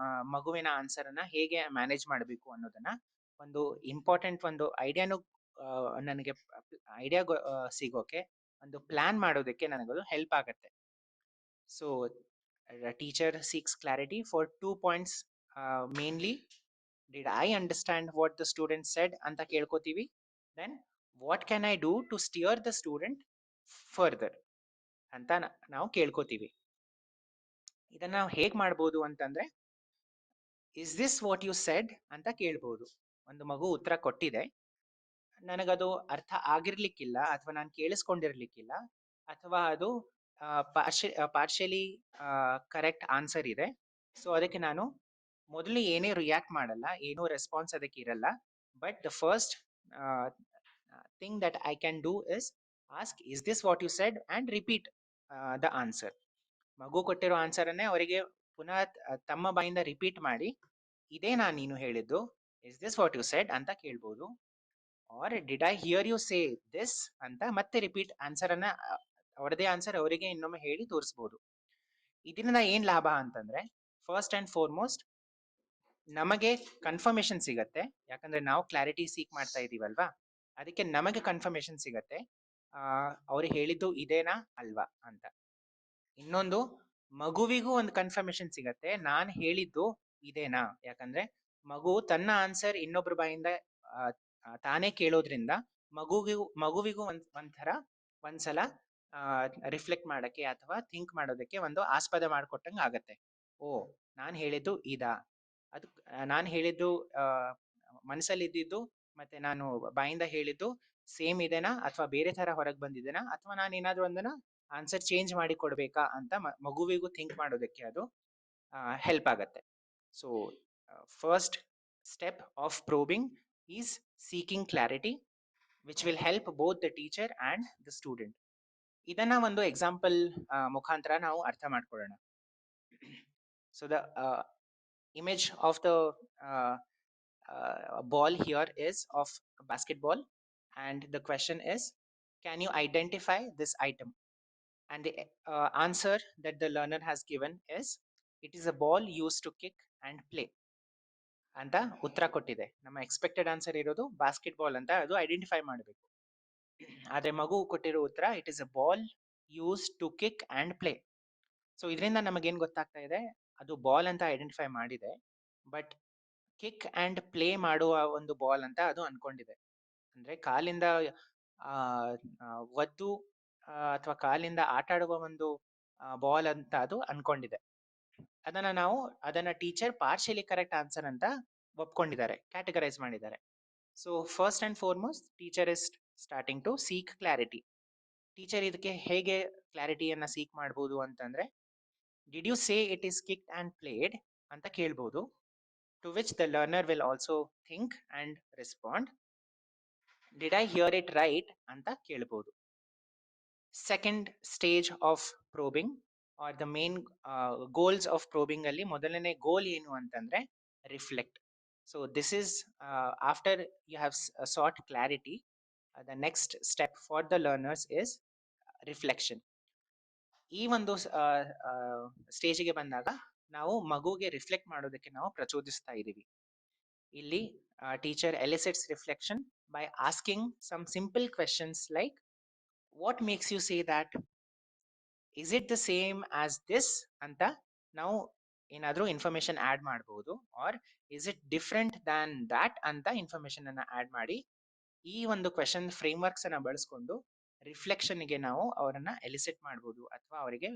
[SPEAKER 4] ಮಗುವಿನ ಆನ್ಸರ್ ಅನ್ನ ಹೇಗೆ ಮ್ಯಾನೇಜ್ ಮಾಡ್ಬೇಕು ಅನ್ನೋದನ್ನ ಒಂದು ಇಂಪಾರ್ಟೆಂಟ್ ಒಂದು ಐಡಿಯಾನು ನನಗೆ ಐಡಿಯಾ ಸಿಗೋಕೆ, ಒಂದು ಪ್ಲಾನ್ ಮಾಡೋದಕ್ಕೆ ನನಗದು ಹೆಲ್ಪ್ ಆಗತ್ತೆ. So teacher seeks clarity for 2 points mainly. Did I understand what the student said ಅಂತ ಕೇಳ್ಕೊತೀವಿ. Then what can I do to steer the student further ಅಂತ ನಾವು ಕೇಳ್ಕೊತೀವಿ. ಇದನ್ನ ನಾವು ಹೇಗ್ ಮಾಡ್ಬೋದು ಅಂತಂದ್ರೆ, is this what you said ಅಂತ ಕೇಳ್ಬೋದು. ಒಂದು ಮಗು ಉತ್ತರ ಕೊಟ್ಟಿದೆ, ನನಗದು ಅರ್ಥ ಆಗಿರ್ಲಿಕ್ಕಿಲ್ಲ ಅಥವಾ ನಾನು ಕೇಳಿಸ್ಕೊಂಡಿರ್ಲಿಕ್ಕಿಲ್ಲ, ಅಥವಾ ಅದು ಪಾರ್ಷಿಯಲಿ ಕರೆಕ್ಟ್ ಆನ್ಸರ್ ಇದೆ. ಸೊ ಅದಕ್ಕೆ ನಾನು ಮೊದಲು ಏನೇ ರಿಯಾಕ್ಟ್ ಮಾಡಲ್ಲ, ಏನೂ ರೆಸ್ಪಾನ್ಸ್ ಅದಕ್ಕೆ ಇರಲ್ಲ. But the first thing that I can do is ask, is this what you said and repeat the answer. ಮಗು ಕೊಟ್ಟಿರೋ ಆನ್ಸರ್ ಅನ್ನೇ ಅವರಿಗೆ ಪುನಃ ತಮ್ಮ ಬಾಯಿಂದ ರಿಪೀಟ್ ಮಾಡಿ, ಇದೇನಾ ನೀನು ಹೇಳಿದ್ದು, is this what you said ಅಂತ ಕೇಳ್ಬೋದು. Or did I hear you say this ಅಂತ ಮತ್ತೆ ರಿಪೀಟ್ ಆನ್ಸರ್ ಅನ್ನ, ಅವರದೇ ಆನ್ಸರ್ ಅವರಿಗೆ ಇನ್ನೊಮ್ಮೆ ಹೇಳಿ ತೋರಿಸ್ಬೋದು. ಇದರಿಂದ ಏನ್ ಲಾಭ ಅಂತಂದ್ರೆ, ಫಸ್ಟ್ ಅಂಡ್ ಫಾರ್ಮೋಸ್ಟ್ ನಮಗೆ ಕನ್ಫರ್ಮೇಶನ್ ಸಿಗತ್ತೆ. ಯಾಕಂದ್ರೆ ನಾವು ಕ್ಲಾರಿಟಿ ಸೀಕ್ ಮಾಡ್ತಾ ಇದೀವಲ್ವಾ, ಅದಕ್ಕೆ ನಮಗೆ ಕನ್ಫರ್ಮೇಶನ್ ಸಿಗತ್ತೆ ಅವ್ರು ಹೇಳಿದ್ದು ಇದೇನಾ ಅಲ್ವಾ ಅಂತ. ಇನ್ನೊಂದು, ಮಗುವಿಗೂ ಒಂದು ಕನ್ಫರ್ಮೇಶನ್ ಸಿಗತ್ತೆ, ನಾನ್ ಹೇಳಿದ್ದು ಇದೇನಾ. ಯಾಕಂದ್ರೆ ಮಗು ತನ್ನ ಆನ್ಸರ್ ಇನ್ನೊಬ್ರ ಬಾಯಿಂದ ತಾನೇ ಕೇಳೋದ್ರಿಂದ ಮಗುವಿಗೂ ಒಂಥರ ಒಂದ್ಸಲ ರಿಫ್ಲೆಕ್ಟ್ ಮಾಡಕ್ಕೆ ಅಥವಾ ಥಿಂಕ್ ಮಾಡೋದಕ್ಕೆ ಒಂದು ಆಸ್ಪದ ಮಾಡ್ಕೊಟ್ಟಂಗೆ ಆಗತ್ತೆ. ಓ, ನಾನು ಹೇಳಿದ್ದು ಇದಾ, ಅದು ನಾನು ಹೇಳಿದ್ದು ಮನಸ್ಸಲ್ಲಿ ಇದ್ದಿದ್ದು ಮತ್ತೆ ನಾನು ಬಾಯಿಂದ ಹೇಳಿದ್ದು ಸೇಮ್ ಇದೆನಾ, ಅಥವಾ ಬೇರೆ ತರ ಹೊರಗೆ ಬಂದಿದೆನಾ, ಅಥವಾ ನಾನು ಏನಾದ್ರೂ ಒಂದನ್ನ ಆನ್ಸರ್ ಚೇಂಜ್ ಮಾಡಿ ಕೊಡ್ಬೇಕಾ ಅಂತ ಮಗುವಿಗೂ ಥಿಂಕ್ ಮಾಡೋದಕ್ಕೆ ಅದು ಹೆಲ್ಪ್ ಆಗತ್ತೆ. So first step of probing is seeking clarity, which will help both the teacher and the student. ಇದನ್ನ ಒಂದು ಎಕ್ಸಾಂಪಲ್ ಮುಖಾಂತರ ನಾವು ಅರ್ಥ ಮಾಡ್ಕೊಳ್ಳೋಣ. So the image of the ball here is of basketball, and the question is, can you identify this item? And the answer that the learner has given is, it is a ball used to kick and play ಅಂತ ಉತ್ತರ ಕೊಟ್ಟಿದೆ. ನಮ್ಮ expected answer ಇರೋದು basketball ಅಂತ ಅದು identify ಮಾಡಬೇಕು. ಆದ್ರೆ ಮಗು ಕೊಟ್ಟಿರೋ ಉತ್ತರ, it is a ball used to kick and play. So ಇದರಿಂದ ನಮಗೇನ್ ಗೊತ್ತಾಗ್ತಾ ಇದೆ, ಅದು ಬಾಲ್ ಅಂತ ಐಡೆಂಟಿಫೈ ಮಾಡಿದೆ, ಬಟ್ ಕಿಕ್ ಅಂಡ್ ಪ್ಲೇ ಮಾಡುವ ಒಂದು ಬಾಲ್ ಅಂತ ಅದು ಅನ್ಕೊಂಡಿದೆ. ಅಂದ್ರೆ ಕಾಲಿಂದ ಒದ್ದು ಅಥವಾ ಕಾಲಿಂದ ಆಟ ಆಡುವ ಒಂದು ಬಾಲ್ ಅಂತ ಅದು ಅನ್ಕೊಂಡಿದೆ. ಅದನ್ನ ಟೀಚರ್ ಪಾರ್ಷಿಯಲಿ ಕರೆಕ್ಟ್ ಆನ್ಸರ್ ಅಂತ ಒಪ್ಕೊಂಡಿದ್ದಾರೆ, ಕ್ಯಾಟಗರೈಸ್ ಮಾಡಿದ್ದಾರೆ. So first and foremost teacher is starting to seek clarity. Teacher ಇದಕ್ಕೆ ಹೇಗೆ ಕ್ಲಾರಿಟಿಯನ್ನ ಸೀಕ್ ಮಾಡ್ಬೋದು ಅಂತಂದ್ರೆ, did you say it is kicked and played ಅಂತ ಕೇಳ್ಬೋದು. To which the learner will also think and respond. Did I hear it right ಅಂತ ಕೇಳ್ಬೋದು. Second stage of probing or the main goals of probing ಅಲ್ಲಿ ಮೊದಲನೇ goal ಏನು ಅಂತಂದ್ರೆ reflect. So this is after you have sought clarity, the next step for the learners is reflection. ಈ ಒಂದು ಸ್ಟೇಜಿಗೆ ಬಂದಾಗ ನಾವು ಮಗುಗೆ ರಿಫ್ಲೆಕ್ಟ್ ಮಾಡೋದಕ್ಕೆ ನಾವು ಪ್ರಚೋದಿಸ್ತಾ ಇದ್ದೀವಿ. ಇಲ್ಲಿ teacher elicits reflection by asking some simple questions like, what makes you say that, is it the same as this ಅಂತ ನಾವು ಏನಾದ್ರೂ ಇನ್ಫಾರ್ಮೇಶನ್ ಆಡ್ ಮಾಡಬಹುದು. Or is it different than that ಅಂತ ಇನ್ಫಾರ್ಮೇಶನ್ ಅನ್ನ ಆಡ್ ಮಾಡಿ, ಈ ಒಂದು ಕ್ವೆಶನ್ ಫ್ರೇಮ್ ವರ್ಕ್ಸ್ ಅನ್ನ ಬಳಸ್ಕೊಂಡು ರಿಫ್ಲೆಕ್ಷನ್ ಗೆ ನಾವು ಅವರನ್ನ ಎಲಿಸಿಟ್ ಮಾಡಬಹುದು ಅಥವಾ ಅವರಿಗೆ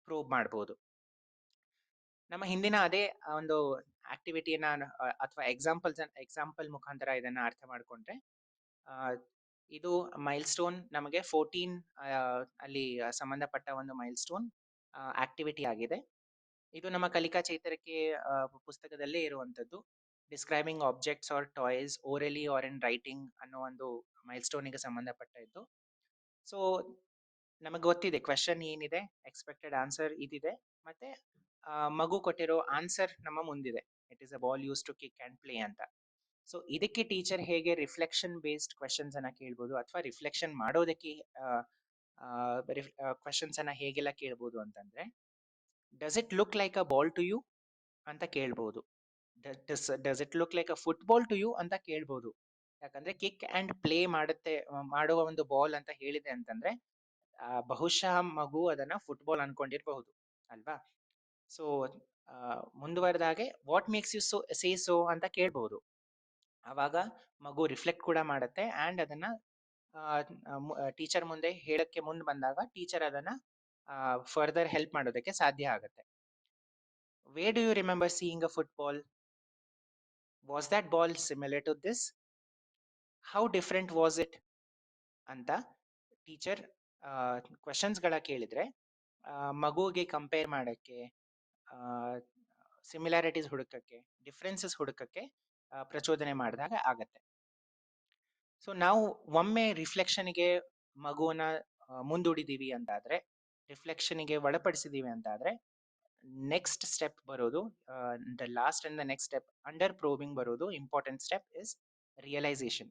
[SPEAKER 4] ಪ್ರೂವ್ ಮಾಡಬಹುದು. ನಮ್ಮ ಹಿಂದಿನ ಅದೇ ಒಂದು ಆಕ್ಟಿವಿಟಿಯನ್ನ ಅಥವಾ ಎಕ್ಸಾಂಪಲ್ ಮುಖಾಂತರ ಇದನ್ನ ಅರ್ಥ ಮಾಡ್ಕೊಂಡ್ರೆ, ಇದು ಮೈಲ್ಸ್ಟೋನ್ ನಮಗೆ 14 ಅಲ್ಲಿ ಸಂಬಂಧಪಟ್ಟ ಒಂದು ಮೈಲ್ಸ್ಟೋನ್ ಆಕ್ಟಿವಿಟಿ ಆಗಿದೆ. ಇದು ನಮ್ಮ ಕಲಿಕಾ ಚೈತನ್ಯಕ್ಕೆ ಪುಸ್ತಕದಲ್ಲೇ ಇರುವಂತದ್ದು. Describing objects or toys orally or in writing ಅನ್ನೋ ಒಂದು ಮೈಲ್ಸ್ಟೋನ್ಗೆ ಸಂಬಂಧಪಟ್ಟ ಇದ್ದು. ಸೊ ನಮಗೆ ಗೊತ್ತಿದೆ ಕ್ವೆಶನ್ ಏನಿದೆ, ಎಕ್ಸ್ಪೆಕ್ಟೆಡ್ ಆನ್ಸರ್ ಇದಿದೆ, ಮತ್ತೆ ಮಗು ಕೊಟ್ಟಿರೋ ಆನ್ಸರ್ ನಮ್ಮ ಮುಂದಿದೆ, it is a ball used to kick and play ಅಂತ. ಸೊ ಇದಕ್ಕೆ ಟೀಚರ್ ಹೇಗೆ ರಿಫ್ಲೆಕ್ಷನ್ ಬೇಸ್ಡ್ ಕ್ವೆಶನ್ಸ್ ಅನ್ನ ಕೇಳ್ಬೋದು, ಅಥವಾ ರಿಫ್ಲೆಕ್ಷನ್ ಮಾಡೋದಕ್ಕೆ ಕ್ವೆಶನ್ಸ್ ಅನ್ನ ಹೇಗೆಲ್ಲ ಕೇಳ್ಬೋದು ಅಂತಂದ್ರೆ, does it look like a ball to you ಅಂತ ಕೇಳ್ಬೋದು. Does it look like a football to you ಅಂತ ಕೇಳ್ಬೋದು. ಯಾಕಂದ್ರೆ ಕಿಕ್ ಅಂಡ್ ಪ್ಲೇ ಮಾಡುವ ಒಂದು ಬಾಲ್ ಅಂತ ಹೇಳಿದೆ ಅಂತಂದ್ರೆ ಬಹುಶಃ ಮಗು ಅದನ್ನ ಫುಟ್ಬಾಲ್ ಅನ್ಕೊಂಡಿರ್ಬಹುದು ಅಲ್ವಾ. ಸೊ ಮುಂದುವರೆದಾಗೆ what makes you say so ಅಂತ ಕೇಳ್ಬಹುದು. ಅವಾಗ ಮಗು ರಿಫ್ಲೆಕ್ಟ್ ಕೂಡ ಮಾಡುತ್ತೆ ಅಂಡ್ ಅದನ್ನ ಟೀಚರ್ ಮುಂದೆ ಹೇಳಕ್ಕೆ ಮುಂದೆ ಬಂದಾಗ ಟೀಚರ್ ಅದನ್ನ ಫರ್ದರ್ ಹೆಲ್ಪ್ ಮಾಡೋದಕ್ಕೆ ಸಾಧ್ಯ ಆಗುತ್ತೆ. Where do you remember seeing a football? Was that ball similar to this? How different was it? ಅಂತ ಟೀಚರ್ ಕ್ವಶನ್ಸ್ಗಳ ಕೇಳಿದ್ರೆ ಮಗುವಿಗೆ ಕಂಪೇರ್ ಮಾಡಕ್ಕೆ, ಸಿಮಿಲಾರಿಟೀಸ್ ಹುಡುಕಕ್ಕೆ, ಡಿಫ್ರೆನ್ಸಸ್ ಹುಡುಕಕ್ಕೆ ಪ್ರಚೋದನೆ ಮಾಡಿದಾಗ ಆಗತ್ತೆ. ಸೊ ನಾವು ಒಮ್ಮೆ ರಿಫ್ಲೆಕ್ಷನ್ಗೆ ಮಗುವನ್ನ ಮುಂದೂಡಿದೀವಿ ಅಂತಾದ್ರೆ, ರಿಫ್ಲೆಕ್ಷನ್ಗೆ ಒಳಪಡಿಸಿದೀವಿ ಅಂತಾದ್ರೆ, ನೆಕ್ಸ್ಟ್ ಸ್ಟೆಪ್ ಬರೋದು, the last and the next step under probing ಬರೋದು ಇಂಪಾರ್ಟೆಂಟ್ ಸ್ಟೆಪ್ ಇಸ್ ರಿಯಲೈಸೇಷನ್.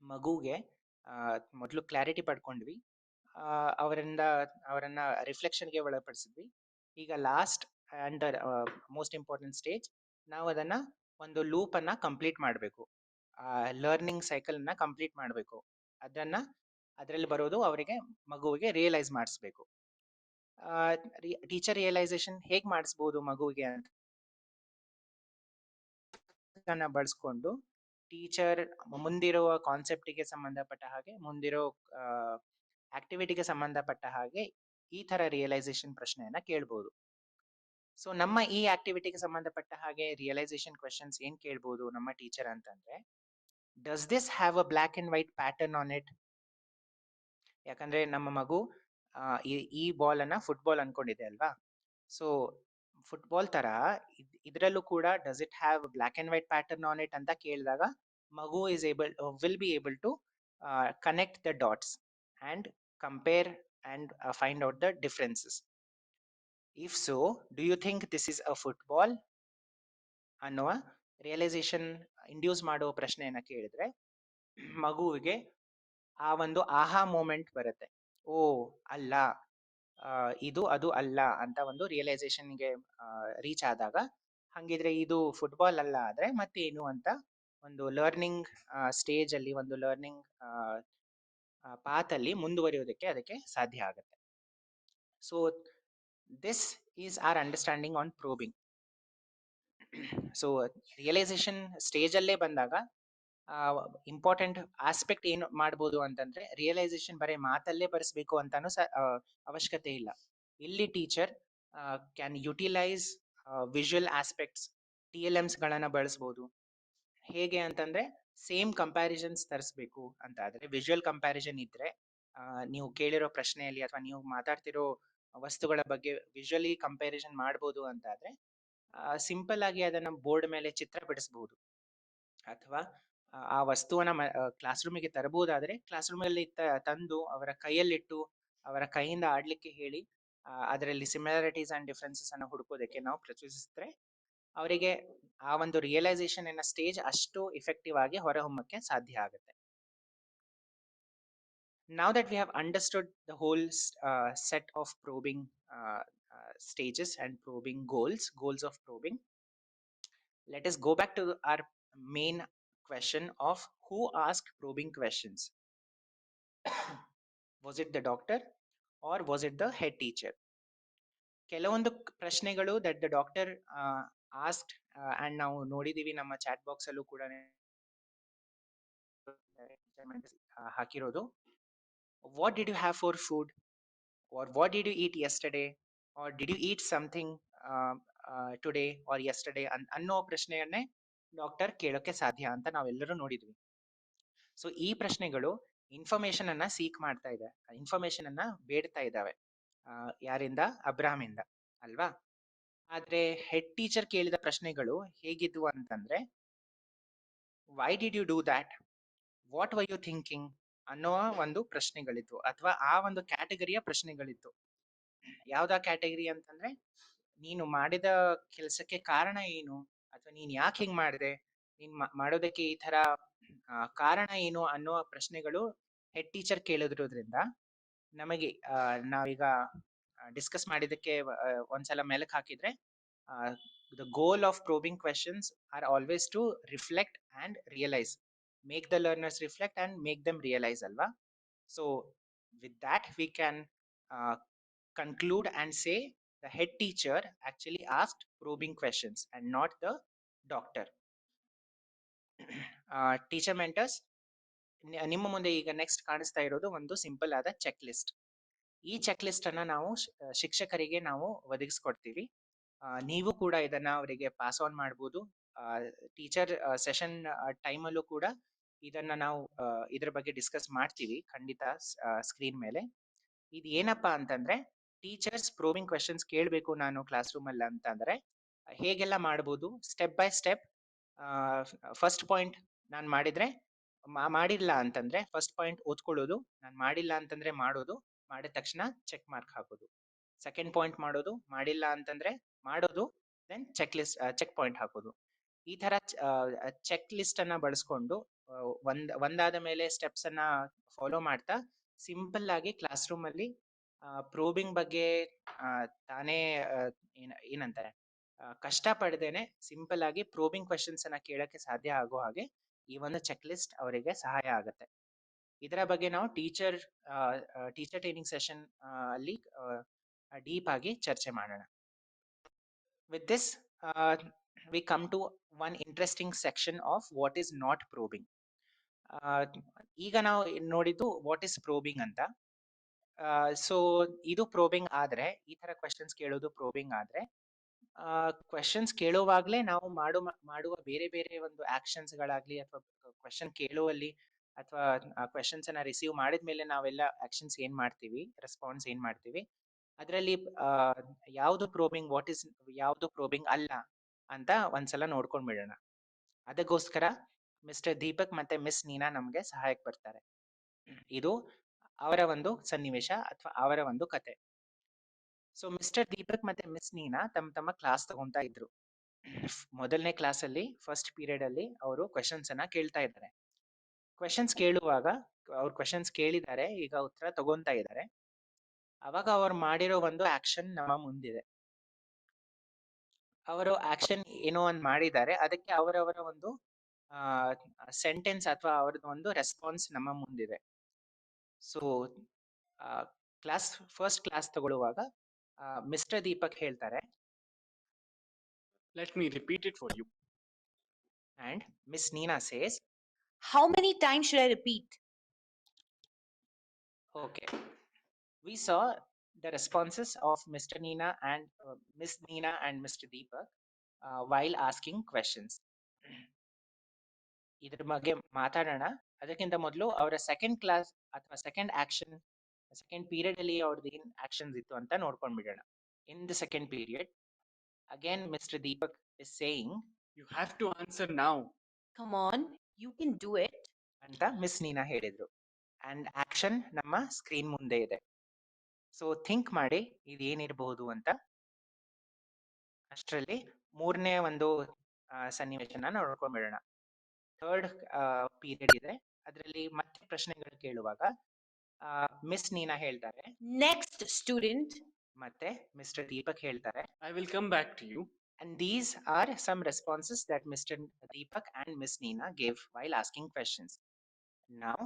[SPEAKER 4] ಮಗುಗೆ ಮೊದಲು ಕ್ಲಾರಿಟಿ ಪಡ್ಕೊಂಡ್ವಿ, ಅವರನ್ನ ರಿಫ್ಲೆಕ್ಷನ್ಗೆ ಒಳಪಡಿಸಿದ್ವಿ. ಈಗ last and most important stage, ನಾವು ಅದನ್ನ ಒಂದು ಲೂಪ್ ಅನ್ನ ಕಂಪ್ಲೀಟ್ ಮಾಡಬೇಕು, ಲರ್ನಿಂಗ್ ಸೈಕಲ್ ನ ಕಂಪ್ಲೀಟ್ ಮಾಡಬೇಕು. ಅದರಲ್ಲಿ ಬರೋದು ಅವರಿಗೆ ಮಗುವಿಗೆ ರಿಯಲೈಸ್ ಮಾಡಿಸ್ಬೇಕು. ಟೀಚರ್ ರಿಯಲೈಸೇಷನ್ ಹೇಗ್ ಮಾಡಿಸ್ಬೋದು ಮಗುವಿಗೆ ಅಂತ ಬಳಸ್ಕೊಂಡು ಟೀಚರ್ ಮುಂದಿರುವ ಕಾನ್ಸೆಪ್ಟಿಗೆ ಸಂಬಂಧಪಟ್ಟ ಹಾಗೆ, ಮುಂದಿರೋ ಆಕ್ಟಿವಿಟಿಗೆ ಸಂಬಂಧಪಟ್ಟ ಹಾಗೆ ಈ ತರ ರಿಯಲೈಸೇಷನ್ ಪ್ರಶ್ನೆಯನ್ನ ಕೇಳ್ಬೋದು. ಸೊ ನಮ್ಮ ಈ ಆಕ್ಟಿವಿಟಿಗೆ ಸಂಬಂಧಪಟ್ಟ ಹಾಗೆ ರಿಯಲೈಸೇಷನ್ ಕ್ವೆಶನ್ಸ್ ಏನ್ ಕೇಳ್ಬೋದು ನಮ್ಮ ಟೀಚರ್ ಅಂತಂದ್ರೆ, does this have a block and white pattern on it? ಯಾಕಂದ್ರೆ ನಮ್ಮ ಮಗು ಈ ಬಾಲ್ ಅನ್ನ ಫುಟ್ಬಾಲ್ ಅನ್ಕೊಂಡಿದೆ ಅಲ್ವಾ. ಸೊ ಫುಟ್ಬಾಲ್ ತರ ಇದರಲ್ಲೂ ಕೂಡ does it have black and white pattern on it ಅಂತ ಕೇಳಿದಾಗ ಮಗು will be able to connect the dots and compare and find out the differences. If so, do you think this is a football ಅನ್ನುವ realisation induce ಮಾಡುವ ಪ್ರಶ್ನೆಯನ್ನ ಕೇಳಿದ್ರೆ ಮಗುವಿಗೆ ಆ ಒಂದು ಆಹಾ ಮೂಮೆಂಟ್ ಬರುತ್ತೆ. ಓ ಅಲ್ಲ, ಇದು ಅದು ಅಲ್ಲ ಅಂತ ಒಂದು ರಿಯಲೈಸೇಷನ್ಗೆ ರೀಚ್ ಆದಾಗ, ಹಂಗಿದ್ರೆ ಇದು ಫುಟ್ಬಾಲ್ ಅಲ್ಲ ಆದ್ರೆ ಮತ್ತೇನು ಅಂತ ಒಂದು ಲರ್ನಿಂಗ್ ಸ್ಟೇಜ್ ಅಲ್ಲಿ, ಒಂದು ಲರ್ನಿಂಗ್ ಪಾತ್ ಅಲ್ಲಿ ಮುಂದುವರಿಯೋದಕ್ಕೆ ಅದಕ್ಕೆ ಸಾಧ್ಯ ಆಗುತ್ತೆ. So this is our understanding on probing. So realisation stage ಅಲ್ಲೇ ಬಂದಾಗ ಇಂಪಾರ್ಟೆಂಟ್ ಆಸ್ಪೆಕ್ಟ್ ಏನು ಮಾಡ್ಬೋದು ಅಂತಂದ್ರೆ, ರಿಯಲೈಸೇಷನ್ ಬರೀ ಮಾತಲ್ಲೇ ಬರೆಸ್ಬೇಕು ಅಂತಾನು ಅವಶ್ಯಕತೆ ಇಲ್ಲ. ಇಲ್ಲಿ teacher can utilise visual aspects, TLMs ಗಳನ್ನ ಬಳಸ್ಬೋದು. ಹೇಗೆ ಅಂತಂದ್ರೆ, ಸೇಮ್ ಕಂಪ್ಯಾರಿಸನ್ಸ್ ತರಿಸ್ಬೇಕು ಅಂತ ಆದ್ರೆ, ವಿಜುವಲ್ ಕಂಪ್ಯಾರಿಸನ್ ಇದ್ರೆ, ನೀವು ಕೇಳಿರೋ ಪ್ರಶ್ನೆಯಲ್ಲಿ ಅಥವಾ ನೀವು ಮಾತಾಡ್ತಿರೋ ವಸ್ತುಗಳ ಬಗ್ಗೆ ವಿಜುವಲಿ ಕಂಪ್ಯಾರಿಸನ್ ಮಾಡ್ಬೋದು ಅಂತ ಆದ್ರೆ, ಸಿಂಪಲ್ ಆಗಿ ಅದನ್ನ ಬೋರ್ಡ್ ಮೇಲೆ ಚಿತ್ರ ಬಿಡಿಸಬಹುದು, ಅಥವಾ ಆ ವಸ್ತುವನ್ನ ಕ್ಲಾಸ್ ರೂಮಿಗೆ ತರಬಹುದಾದ್ರೆ ಕ್ಲಾಸ್ ರೂಮಲ್ಲಿ ತಂದು ಅವರ ಕೈಯಲ್ಲಿಟ್ಟು ಅವರ ಕೈಯಿಂದ ಆಡ್ಲಿಕ್ಕೆ ಹೇಳಿ ಅದರಲ್ಲಿ ಸಿಮಿಲಾರಿಟೀಸ್ ಅಂಡ್ ಡಿಫ್ರೆನ್ಸಸ್ ಅನ್ನು ಹುಡುಕೋದಕ್ಕೆ ನಾವು ಪ್ರಚೋದಿಸಿದ್ರೆ ಅವರಿಗೆ ಆ ಒಂದು ರಿಯಲೈಸೇಷನ್ ಎನ್ನ ಸ್ಟೇಜ್ ಅಷ್ಟು ಇಫೆಕ್ಟಿವ್ ಆಗಿ ಹೊರಹೊಮ್ಮಕ್ಕೆ ಸಾಧ್ಯ ಆಗುತ್ತೆ. Now that we have understood the whole set of probing stages and probing goals of probing, let us go back to our main question of who asked probing questions. Was it the doctor or was it the head teacher? ಕೆಲವೊಂದು ಪ್ರಶ್ನೆಗಳು that the doctor asked and ನಾವು ನೋಡಿದೀವಿ ನಮ್ಮ chat box ಅಲ್ಲೂ ಕೂಡ ಹಾಕಿರೋದು. What did you have for food? Or what did you eat yesterday? Or did you eat something today or yesterday? ಅನ್ನೋ ಪ್ರಶ್ನೆಯನ್ನೇ doctor ಕೇಳೋಕೆ ಸಾಧ್ಯ ಅಂತ ನಾವೆಲ್ಲರೂ ನೋಡಿದ್ವಿ. ಸೊ ಈ ಪ್ರಶ್ನೆಗಳು ಇನ್ಫಾರ್ಮೇಶನ್ ಅನ್ನ ಸೀಕ್ ಮಾಡ್ತಾ ಇದೆ, ಇನ್ಫಾರ್ಮೇಶನ್ ಅನ್ನ ಬೇಡ್ತಾ ಇದ್ದಾವೆ. ಯಾರಿಂದ? ಅಬ್ರಾಮಿಂದ ಅಲ್ವಾ? ಆದ್ರೆ ಹೆಡ್ ಟೀಚರ್ ಕೇಳಿದ ಪ್ರಶ್ನೆಗಳು ಹೇಗಿದ್ವು ಅಂತಂದ್ರೆ, why did you do that? What were you thinking? ಅನ್ನೋ ಒಂದು ಪ್ರಶ್ನೆಗಳಿತ್ತು, ಅಥವಾ ಆ ಒಂದು ಕ್ಯಾಟಗರಿಯ ಪ್ರಶ್ನೆಗಳಿತ್ತು. ಯಾವ್ದಾ ಕ್ಯಾಟಗರಿ ಅಂತಂದ್ರೆ, ನೀನು ಮಾಡಿದ ಕೆಲಸಕ್ಕೆ ಕಾರಣ ಏನು, ಅಥವಾ ನೀನ್ ಯಾಕೆ ಹಿಂಗ್ ಮಾಡಿದೆ, ನೀನ್ ಮಾಡೋದಕ್ಕೆ ಈ ತರ ಕಾರಣ ಏನು ಅನ್ನೋ ಪ್ರಶ್ನೆಗಳು ಹೆಡ್ ಟೀಚರ್ ಕೇಳಿದ್ರೋದ್ರಿಂದ ನಮಗೆ ನಾವೀಗ ಡಿಸ್ಕಸ್ ಮಾಡಿದಕ್ಕೆ ಒಂದ್ಸಲ ಮೆಲಕ್ ಹಾಕಿದ್ರೆ, the goal of probing questions are always to reflect and realize, make the learners reflect and make them realize alva. So with that we can conclude and say the head teacher actually asked probing questions and not the doctor. Teacher mentors, ನಿಮ್ಮ ಮುಂದೆ ಈಗ next ಕಾಣಿಸ್ತಾ ಇರೋದು ಒಂದು simple ಆದ check list. ಈ check list ಅನ್ನ ನಾವು ಶಿಕ್ಷಕರಿಗೆ ನಾವು ಒದಗಿಸ್ಕೊಡ್ತೀವಿ. ನೀವು ಕೂಡ ಇದನ್ನ ಅವರಿಗೆ ಪಾಸ್ ಆನ್ ಮಾಡ್ಬೋದು. ಟೀಚರ್ ಸೆಷನ್ ಟೈಮಲ್ಲೂ ಕೂಡ ಇದನ್ನ ನಾವು ಇದ್ರ ಬಗ್ಗೆ ಡಿಸ್ಕಸ್ ಮಾಡ್ತೀವಿ ಖಂಡಿತ ಸ್ಕ್ರೀನ್ ಮೇಲೆ. ಇದು ಏನಪ್ಪಾ ಅಂತಂದ್ರೆ, ಟೀಚರ್ಸ್ ಪ್ರೋಬಿಂಗ್ ಕ್ವೆಶನ್ಸ್ ಕೇಳಬೇಕು ನಾನು ಕ್ಲಾಸ್ ರೂಮ್ ಅಲ್ಲಿ ಅಂತಂದ್ರೆ ಹೇಗೆಲ್ಲ ಮಾಡ್ಬೋದು, step by step. First point ನಾನು ಮಾಡಿದ್ರೆ ಮಾಡಿಲ್ಲ ಅಂತಂದ್ರೆ ಫಸ್ಟ್ ಪಾಯಿಂಟ್ ಓದ್ಕೊಳ್ಳೋದು, ನಾನು ಮಾಡಿಲ್ಲ ಅಂತಂದ್ರೆ ಮಾಡೋದು, ಮಾಡಿದ ತಕ್ಷಣ ಚೆಕ್ ಮಾರ್ಕ್ ಹಾಕೋದು. ಸೆಕೆಂಡ್ ಪಾಯಿಂಟ್ ಮಾಡೋದು, ಮಾಡಿಲ್ಲ ಅಂತಂದ್ರೆ ಮಾಡೋದು, ದೆನ್ ಚೆಕ್ ಪಾಯಿಂಟ್ ಹಾಕೋದು. ಈ ತರ ಚೆಕ್ ಲಿಸ್ಟ್ ಅನ್ನ ಬಳಸ್ಕೊಂಡು ಒಂದಾದ ಮೇಲೆ ಸ್ಟೆಪ್ಸ್ ಅನ್ನ ಫಾಲೋ ಮಾಡ್ತಾ ಸಿಂಪಲ್ ಆಗಿ ಕ್ಲಾಸ್ ರೂಮ್ ಅಲ್ಲಿ ಪ್ರೋಬಿಂಗ್ ಬಗ್ಗೆ ತಾನೇ ಏನಂತಾರೆ ಕಷ್ಟ ಪಡೆದೇನೆ ಸಿಂಪಲ್ ಆಗಿ ಪ್ರೋಬಿಂಗ್ ಕ್ವೆಶನ್ಸ್ ಅನ್ನ ಕೇಳಕ್ಕೆ ಸಾಧ್ಯ ಆಗೋ ಹಾಗೆ ಈ ಒಂದು ಚೆಕ್ ಲಿಸ್ಟ್ ಅವರಿಗೆ ಸಹಾಯ ಆಗುತ್ತೆ. ಇದರ ಬಗ್ಗೆ ನಾವು ಟೀಚರ್ ಟ್ರೈನಿಂಗ್ ಸೆಷನ್ ಅಲ್ಲಿ ಡೀಪ್ ಆಗಿ ಚರ್ಚೆ ಮಾಡೋಣ. With this we come to one interesting section of what is not probing. ಈಗ ನಾವು ನೋಡಿದ್ದು ವಾಟ್ ಇಸ್ ಪ್ರೋಬಿಂಗ್ ಅಂತ. ಸೊ ಇದು ಪ್ರೋಬಿಂಗ್ ಆದ್ರೆ, ಈ ತರ ಕ್ವೆಶನ್ಸ್ ಕೇಳೋದು ಪ್ರೋಬಿಂಗ್ ಆದ್ರೆ, ಕ್ವೆಶನ್ಸ್ ಕೇಳುವಾಗ್ಲೇ ನಾವು ಮಾಡುವ ಬೇರೆ ಬೇರೆ ಒಂದು ಆಕ್ಷನ್ಸ್ ಗಳಾಗ್ಲಿ ಅಥವಾ ಕ್ವೆಶನ್ ಕೇಳುವಲ್ಲಿ ಅಥವಾ ಕ್ವೆಶನ್ಸ್ ಅನ್ನ ರಿಸೀವ್ ಮಾಡಿದ್ಮೇಲೆ ನಾವೆಲ್ಲ ಆಕ್ಷನ್ಸ್ ಏನ್ ಮಾಡ್ತೀವಿ, ರೆಸ್ಪಾನ್ಸ್ ಏನ್ ಮಾಡ್ತೀವಿ, ಅದರಲ್ಲಿ ಯಾವ್ದು ಪ್ರೋಬಿಂಗ್, ಯಾವ್ದು ಪ್ರೋಬಿಂಗ್ ಅಲ್ಲ ಅಂತ ಒಂದ್ಸಲ ನೋಡ್ಕೊಂಡ್ ಬಿಡೋಣ. ಅದಕ್ಕೋಸ್ಕರ ಮಿಸ್ಟರ್ ದೀಪಕ್ ಮತ್ತೆ ಮಿಸ್ ನೀನಾ ನಮ್ಗೆ ಸಹಾಯಕ್ಕೆ ಬರ್ತಾರೆ. ಇದು ಅವರ ಒಂದು ಸನ್ನಿವೇಶ ಅಥವಾ ಅವರ ಒಂದು ಕತೆ. ಸೊ ಮಿಸ್ಟರ್ ದೀಪಕ್ ಮತ್ತೆ ಮಿಸ್ ನೀನಾ ತಮ್ಮ ಕ್ಲಾಸ್ ತಗೊಂತಾ ಇದ್ರು. ಮೊದಲನೇ ಕ್ಲಾಸ್ ಅಲ್ಲಿ ಫಸ್ಟ್ ಪೀರಿಯಡ್ ಅಲ್ಲಿ ಅವರು ಕ್ವೆಶನ್ಸ್ ಅನ್ನ ಕೇಳ್ತಾ ಇದ್ದಾರೆ. ಕ್ವೆಶನ್ಸ್ ಕೇಳುವಾಗ ಅವ್ರು ಕ್ವೆಶನ್ಸ್ ಕೇಳಿದ್ದಾರೆ, ಈಗ ಉತ್ತರ ತಗೊಂತಾ ಇದ್ದಾರೆ. ಅವಾಗ ಅವ್ರು ಮಾಡಿರೋ ಒಂದು ಆಕ್ಷನ್ ನಮ್ಮ ಮುಂದಿದೆ. ಅವರು ಆಕ್ಷನ್ ಏನೋ ಒಂದು ಮಾಡಿದ್ದಾರೆ, ಅದಕ್ಕೆ ಅವರವರ ಒಂದು ಸೆಂಟೆನ್ಸ್ ಅಥವಾ ಅವ್ರದ್ದು ಒಂದು ರೆಸ್ಪಾನ್ಸ್ ನಮ್ಮ ಮುಂದಿದೆ. ಸೊ ಫಸ್ಟ್ ಕ್ಲಾಸ್ ತಗೊಳ್ಳುವಾಗ ಮಿಸ್ಟರ್ ದೀಪಕ್ ಹೇಳ್ತಾರೆ,
[SPEAKER 3] Let me repeat it for you.
[SPEAKER 4] and Miss Neena says,
[SPEAKER 2] How many times should I repeat?
[SPEAKER 4] okay. We saw the responses of Mr. Neena and Miss Neena and Mr. Deepak while asking questions. ಇದ್ರ ಬಗ್ಗೆ ಮಾತಾಡೋಣ. ಅದಕ್ಕಿಂತ ಮೊದಲು ಅವರ second class ಅಥವಾ second action, second period ಅಲ್ಲಿ ಅವ್ರದ್ದು ಏನ್ ಆಕ್ಷನ್ಸ್ ಇತ್ತು ಅಂತ ನೋಡ್ಕೊಂಡ್ ಬಿಡೋಣ. In the second period again mister Deepak is saying,
[SPEAKER 3] You have to answer now.
[SPEAKER 2] Come on, you can do it.
[SPEAKER 4] ಅಂತ ಮಿಸ್ ನೀನಾ ಹೇಳಿದ್ರು. ಅಂಡ್ ಆಕ್ಷನ್ ನಮ್ಮ ಸ್ಕ್ರೀನ್ ಮುಂದೆ ಇದೆ. ಸೊ ಥಿಂಕ್ ಮಾಡಿ ಇದು ಏನಿರಬಹುದು ಅಂತ. ಅಷ್ಟರಲ್ಲಿ ಮೂರನೇ ಒಂದು ಸನ್ನಿವೇಶನ ನೋಡ್ಕೊಂಡ್ಬಿಡೋಣ. ಥರ್ಡ್ ಪೀರಿಯಡ್ ಇದೆ, ಅದರಲ್ಲಿ ಮತ್ತೆ ಪ್ರಶ್ನೆಗಳು ಕೇಳುವಾಗ ಮಿಸ್ ನೀನಾ ಹೇಳ್ತಾರೆ,
[SPEAKER 2] Next student.
[SPEAKER 4] ಮತ್ತೆ ಮಿಸ್ಟರ್ ದೀಪಕ್ ಹೇಳ್ತಾರೆ,
[SPEAKER 3] I will come back to you.
[SPEAKER 4] and these are some responses that Mr. Deepak and Miss Neena gave while asking questions. Now,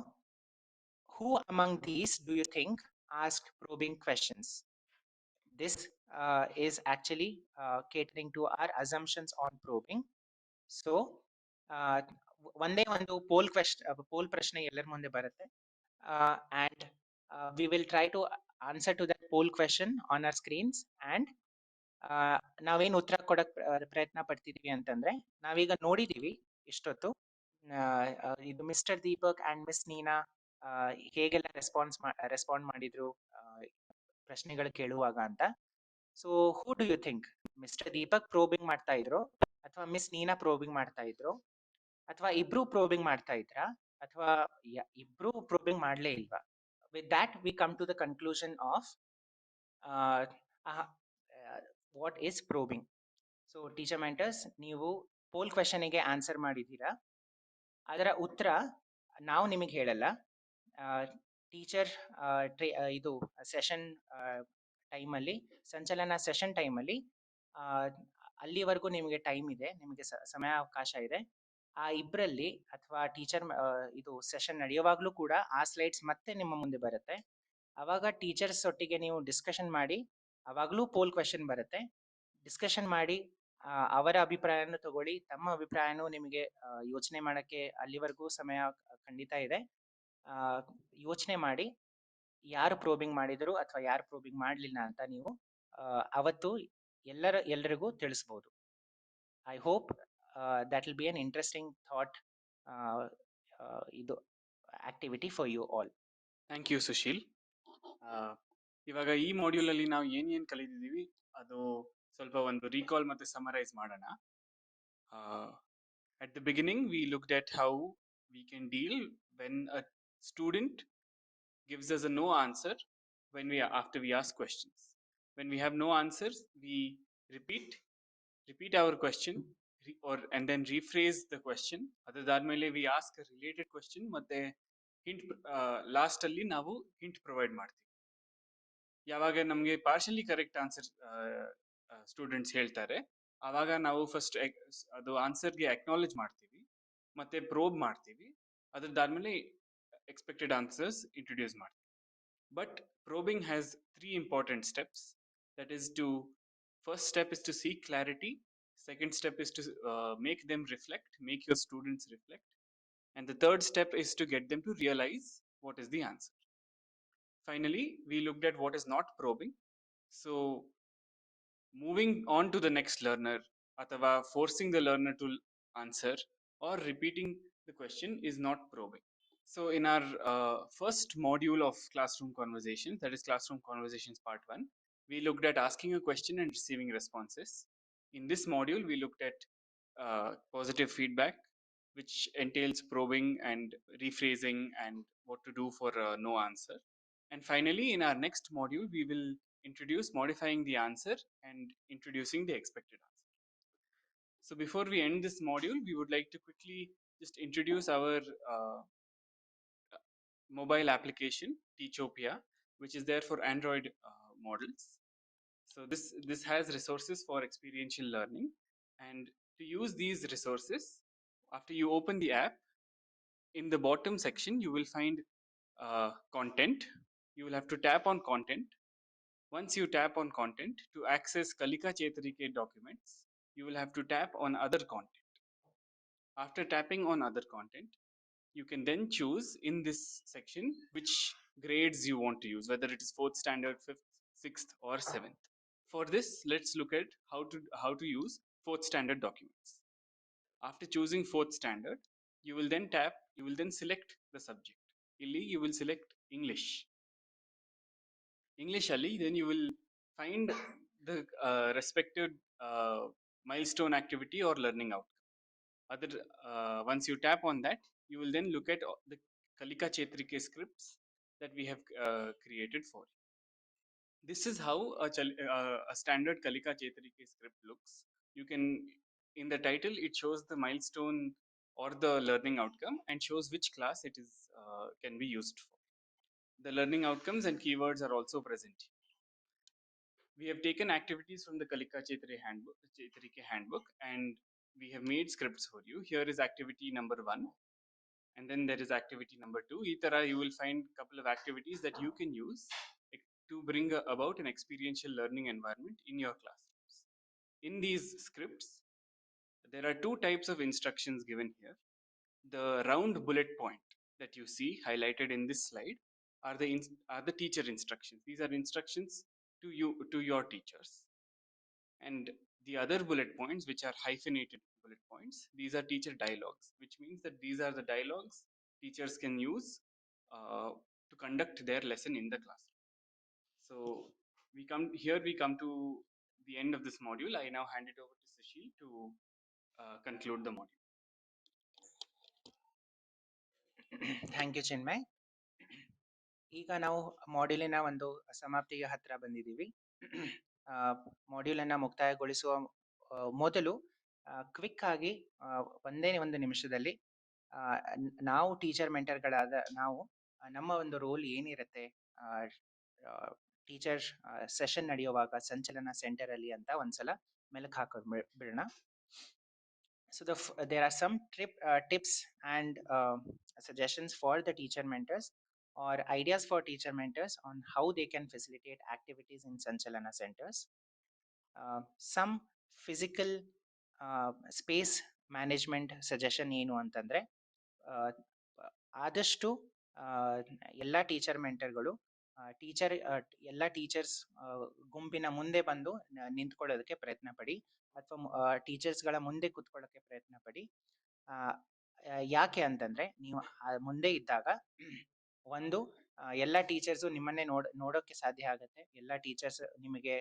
[SPEAKER 4] who among these do you think asked probing questions? This is actually catering to our assumptions on probing. So, ಒಂದೇ ಒಂದು pole ಪ್ರಶ್ನೆ ಎಲ್ಲರ ಮುಂದೆ ಬರುತ್ತೆ, and we will try to answer to that poll question on our screens. And ನಾವೇನು ಉತ್ತರ ಕೊಡಕ್ ಪ್ರಯತ್ನ ಪಡ್ತಿದೀವಿ ಅಂತಂದ್ರೆ, ನಾವೀಗ ನೋಡಿದೀವಿ ಇಷ್ಟೊತ್ತು ಇದು mister Deepak and miss Neena ಹೇಗೆಲ್ಲ ರೆಸ್ಪಾಂಡ್ ಮಾಡಿದ್ರು ಪ್ರಶ್ನೆಗಳು ಕೇಳುವಾಗ ಅಂತ. So who do you think, mister Deepak probing ಮಾಡ್ತಾ ಇದ್ರು ಅಥವಾ ಮಿಸ್ ನೀನಾ ಪ್ರೋಬಿಂಗ್ ಮಾಡ್ತಾ ಇದ್ರು, ಅಥವಾ ಇಬ್ರು ಪ್ರೋಬಿಂಗ್ ಮಾಡ್ತಾ ಇದ್ರಾ, ಅಥವಾ ಇಬ್ರು ಪ್ರೋಬಿಂಗ್ ಮಾಡ್ಲೇ ಇಲ್ವಾ? With that we come to the conclusion of what is probing. So teacher mentors, ನೀವು ಪೋಲ್ ಕ್ವೆಶನ್ಗೆ ಆನ್ಸರ್ ಮಾಡಿದ್ದೀರಾ. ಅದರ ಉತ್ತರ ನಾವು ನಿಮಗೆ ಹೇಳಲ್ಲ. ಟೀಚರ್ ಇದು ಸೆಷನ್ ಟೈಮಲ್ಲಿ, ಸಂಚಲನ ಸೆಷನ್ ಟೈಮಲ್ಲಿ ಅಲ್ಲಿವರೆಗೂ ನಿಮಗೆ ಟೈಮ್ ಇದೆ, ನಿಮಗೆ ಸಮಯಾವಕಾಶ ಇದೆ. ಆ ಇಬ್ಬರಲ್ಲಿ ಅಥವಾ ಟೀಚರ್ ಇದು ಸೆಷನ್ ನಡೆಯುವಾಗ್ಲೂ ಕೂಡ ಆ ಸ್ಲೈಡ್ಸ್ ಮತ್ತೆ ನಿಮ್ಮ ಮುಂದೆ ಬರುತ್ತೆ. ಅವಾಗ ಟೀಚರ್ಸ್ ಒಟ್ಟಿಗೆ ನೀವು ಡಿಸ್ಕಷನ್ ಮಾಡಿ, ಅವಾಗ್ಲೂ ಪೋಲ್ ಕ್ವೆಶನ್ ಬರುತ್ತೆ, ಡಿಸ್ಕಷನ್ ಮಾಡಿ ಅವರ ಅಭಿಪ್ರಾಯನೂ ತಗೊಳ್ಳಿ, ತಮ್ಮ ಅಭಿಪ್ರಾಯನೂ ನಿಮಗೆ ಯೋಚನೆ ಮಾಡಕ್ಕೆ ಅಲ್ಲಿವರೆಗೂ ಸಮಯ ಖಂಡಿತ ಇದೆ. ಯೋಚನೆ ಮಾಡಿ ಯಾರು ಪ್ರೋಬಿಂಗ್ ಮಾಡಿದ್ರು ಅಥವಾ ಯಾರು ಪ್ರೋಬಿಂಗ್ ಮಾಡಲಿಲ್ಲ ಅಂತ ನೀವು ಅವತ್ತು ಎಲ್ಲರಿಗೂ ತಿಳಿಸ್ಬೋದು. I hope that will be an interesting thought ಇದು activity for you all.
[SPEAKER 3] Thank you Sushil. ಇವಾಗ ಈ ಮಾಡ್ಯೂಲ್ ಅಲ್ಲಿ ನಾವು ಏನೇನು ಕಲಿತಿದ್ದೀವಿ ಅದು ಸ್ವಲ್ಪ ಒಂದು ರೀಕಾಲ್ ಮತ್ತೆ ಸಮರೈಸ್ ಮಾಡೋಣ. At the beginning we looked at how we can deal when a student gives us a no answer after we ask questions. When we have no answers, we repeat our question and then rephrase the question. ಅದಾದ್ಮೇಲೆ we ask a related question ಮತ್ತೆ hint last ಅಲ್ಲಿ ನಾವು hint provide ಮಾಡ್ತೀವಿ. ಯಾವಾಗ ನಮಗೆ partially correct answer students ಹೇಳ್ತಾರೆ ಆವಾಗ ನಾವು ಫಸ್ಟ್ ಅದು ಆನ್ಸರ್ಗೆ ಅಕ್ನಾಲೇಜ್ ಮಾಡ್ತೀವಿ ಮತ್ತೆ ಪ್ರೋಬ್ ಮಾಡ್ತೀವಿ. ಅದಾದ್ಮೇಲೆ ಎಕ್ಸ್ಪೆಕ್ಟೆಡ್ ಆನ್ಸರ್ಸ್ ಇಂಟ್ರೊಡ್ಯೂಸ್ ಮಾಡ್ತೀವಿ. But probing has 3 important steps. That is first step is to seek clarity. Second step is to make them reflect, make your students reflect. And the third step is to get them to realize what is the answer. Finally, we looked at what is not probing. So moving on to the next learner, athava forcing the learner to answer or repeating the question is not probing. So in our first module of classroom conversations, that is classroom conversations part 1, we looked at asking a question and receiving responses. In this module, we looked at positive feedback, which entails probing and rephrasing and what to do for no answer. And finally, in our next module, we will introduce modifying the answer and introducing the expected answer. So before we end this module, we would like to quickly just introduce our mobile application Teachopia, which is there for Android models. So this has resources for experiential learning, and to use these resources, after you open the app, in the bottom section you will find content. You will have to tap on content. Once you tap on content, to access Kalika Chetarike documents, you will have to tap on other content. After tapping on other content, you can then choose in this section which grades you want to use, whether it is 4th standard, 5th, 6th or 7th. For this, let's look at how to use 4th standard documents. After choosing 4th standard, you will then select the subject. Illi you will select English ali, then you will find the respected milestone activity or learning outcome. Once you tap on that, you will then look at the Kalika Chetrike scripts that we have created for you. This is how a standard Kalika Chetrike script looks. You can, in the title, it shows the milestone or the learning outcome and shows which class it is can be used for. The learning outcomes and keywords are also present. We have taken activities from the Kalika Chetrike handbook and we have made scripts for you. Here is activity number 1 and then there is activity number 2. Itara, you will find a couple of activities that you can use to bring about an experiential learning environment in your classrooms. In these scripts, there are 2 types of instructions given here. The round bullet point that you see highlighted in this slide are the teacher instructions. These are instructions to your teachers. And the other bullet points, which are hyphenated bullet points, these are teacher dialogues, which means that these are the dialogues teachers can use to conduct their lesson in the classroom. So we come to the end of this module. I now hand it over to Sushil to conclude the module.
[SPEAKER 4] Thank you Chinmay. ಈಗ ನಾವು ಮಾಡ್ಯೂಲಿನ ಒಂದು ಸಮಾಪ್ತಿಗೆ ಹತ್ರ ಬಂದಿದ್ದೀವಿ. ಮಾಡ್ಯೂಲನ್ನು ಮುಕ್ತಾಯಗೊಳಿಸುವ ಮೊದಲು quick ಆಗಿ ಒಂದೇ ಒಂದು ನಿಮಿಷದಲ್ಲಿ ನಾವು ಟೀಚರ್ ಮೆಂಟರ್ಗಳಾದ ನಾವು ನಮ್ಮ ಒಂದು ರೋಲ್ ಏನಿರುತ್ತೆ ಟೀಚರ್ ಸೆಷನ್ ನಡೆಯುವಾಗ ಸಂಚಲನ ಸೆಂಟರ್ ಅಲ್ಲಿ ಅಂತ ಒಂದ್ಸಲ ಮೆಲುಕು ಹಾಕೋದು ಬಿಡೋಣ. So there are some tips and suggestions for the teacher mentors or ideas for teacher mentors on how they can facilitate activities in Sanchalana centers. Some physical space management suggestion ಏನು ಅಂತಂದ್ರೆ ಆದಷ್ಟು ಎಲ್ಲ ಟೀಚರ್ ಮೆಂಟರ್ಗಳು ಎಲ್ಲ teachers ಗುಂಪಿನ ಮುಂದೆ ಬಂದು ನಿಂತ್ಕೊಳ್ಳೋದಕ್ಕೆ ಪ್ರಯತ್ನ ಪಡಿ, ಅಥವಾ ಟೀಚರ್ಸ್ಗಳ ಮುಂದೆ ಕೂತ್ಕೊಳ್ಳೋಕೆ ಪ್ರಯತ್ನ ಪಡಿ. ಯಾಕೆ ಅಂತಂದ್ರೆ ನೀವು ಮುಂದೆ ಇದ್ದಾಗ ಒಂದು ಎಲ್ಲ ಟೀಚರ್ಸು ನಿಮ್ಮನ್ನೇ ನೋಡೋಕೆ ಸಾಧ್ಯ ಆಗುತ್ತೆ, ಎಲ್ಲ ಟೀಚರ್ಸ್ ನಿಮಗೆ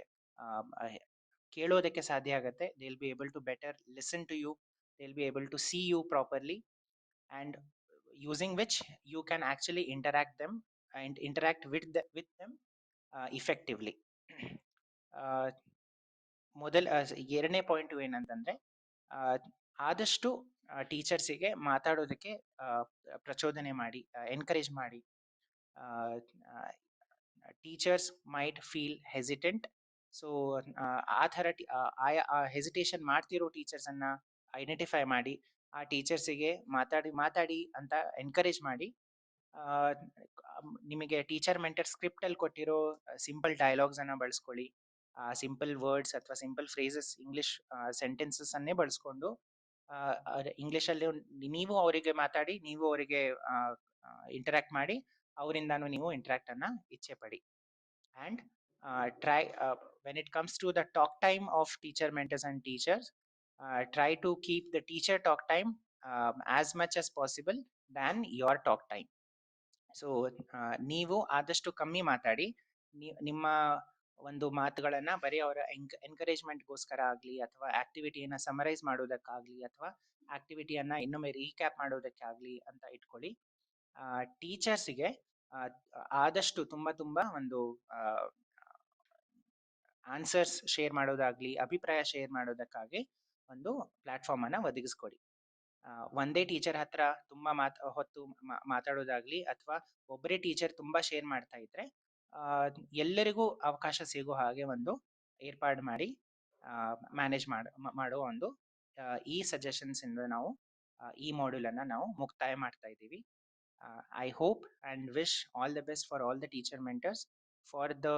[SPEAKER 4] ಕೇಳೋದಕ್ಕೆ ಸಾಧ್ಯ ಆಗುತ್ತೆ. They will be able to better listen to you, they will be able to see you properly, and using which you can actually interact with them effectively. ಎರಡನೇ ಪಾಯಿಂಟ್ ಏನಂತಂದ್ರೆ ಆದಷ್ಟು ಟೀಚರ್ಸಿಗೆ ಮಾತಾಡೋದಕ್ಕೆ ಪ್ರಚೋದನೆ ಮಾಡಿ, ಎನ್ಕರೇಜ್ ಮಾಡಿ. Teachers might feel hesitant, so ಆ ಥರ ಹೆಸಿಟೇಷನ್ ಮಾಡ್ತಿರೋ ಟೀಚರ್ಸ್ ಅನ್ನ ಐಡೆಂಟಿಫೈ ಮಾಡಿ ಆ ಟೀಚರ್ಸಿಗೆ ಮಾತಾಡಿ ಅಂತ ಎನ್ಕರೇಜ್ ಮಾಡಿ. ನಿಮಗೆ ಟೀಚರ್ ಮೆಂಟರ್ ಸ್ಕ್ರಿಪ್ಟ್ ಅಲ್ಲಿ ಕೊಟ್ಟಿರೋ ಸಿಂಪಲ್ ಡೈಲಾಗ್ಸ್ ಅನ್ನ ಬಳಸ್ಕೊಳ್ಳಿ, ಸಿಂಪಲ್ ವರ್ಡ್ಸ್ ಅಥವಾ ಸಿಂಪಲ್ ಫ್ರೇಸಸ್, ಇಂಗ್ಲಿಷ್ ಸೆಂಟೆನ್ಸಸ್ ಅನ್ನೇ ಬಳಸ್ಕೊಂಡು ಇಂಗ್ಲಿಷ್ ಅಲ್ಲಿ ನೀವು ಅವರಿಗೆ ಮಾತಾಡಿ, ನೀವು ಅವರಿಗೆ ಇಂಟರಾಕ್ಟ್ ಮಾಡಿ, ಅವರಿಂದಾನು ನೀವು ಇಂಟರಾಕ್ಟ್ ಅನ್ನ ಇಚ್ಛೆ ಪಡಿ. And try when it comes to the talk time of teacher mentors and teachers, try to keep the teacher talk time as much as possible than your talk time. So ನೀವು ಆದಷ್ಟು ಕಮ್ಮಿ ಮಾತಾಡಿ, ನಿಮ್ಮ ಒಂದು ಮಾತುಗಳನ್ನ ಬರೀ ಅವರ ಎನ್ಕರೇಜ್ಮೆಂಟ್ಗೋಸ್ಕರ ಆಗಲಿ, ಅಥವಾ ಆಕ್ಟಿವಿಟಿಯನ್ನ ಸಮರೈಸ್ ಮಾಡೋದಕ್ಕಾಗ್ಲಿ, ಅಥವಾ ಆಕ್ಟಿವಿಟಿಯನ್ನ ಇನ್ನೊಮ್ಮೆ ರೀಕ್ಯಾಪ್ ಮಾಡೋದಕ್ಕಾಗ್ಲಿ ಅಂತ ಇಟ್ಕೊಳ್ಳಿ. ಟೀಚರ್ಸ್ಗೆ ಆದಷ್ಟು ತುಂಬಾ ಒಂದು ಆನ್ಸರ್ಸ್ ಶೇರ್ ಮಾಡೋದಾಗ್ಲಿ, ಅಭಿಪ್ರಾಯ ಶೇರ್ ಮಾಡೋದಕ್ಕಾಗಿ ಒಂದು ಪ್ಲಾಟ್ಫಾರ್ಮ್ ಅನ್ನ ಒದಗಿಸ್ಕೊಡಿ. ಒಂದೇ ಟೀಚರ್ ಹತ್ರ ತುಂಬಾ ಹೊತ್ತು ಮಾತಾಡೋದಾಗ್ಲಿ, ಅಥವಾ ಒಬ್ಬರೇ ಟೀಚರ್ ತುಂಬಾ ಶೇರ್ ಮಾಡ್ತಾ ಇದ್ರೆ ಎಲ್ಲರಿಗೂ ಅವಕಾಶ ಸಿಗೋ ಹಾಗೆ ಒಂದು ಏರ್ಪಾಡು ಮಾಡಿ ಮ್ಯಾನೇಜ್ ಮಾಡೋ ಒಂದು ಈ ಸಜೆಷನ್ಸ್ ಇಂದ ನಾವು ಈ ಮಾಡ್ಯೂಲ್ ಅನ್ನ ನಾವು ಮುಕ್ತಾಯ ಮಾಡ್ತಾ ಇದ್ದೀವಿ. I hope and wish all the best for all the teacher mentors for the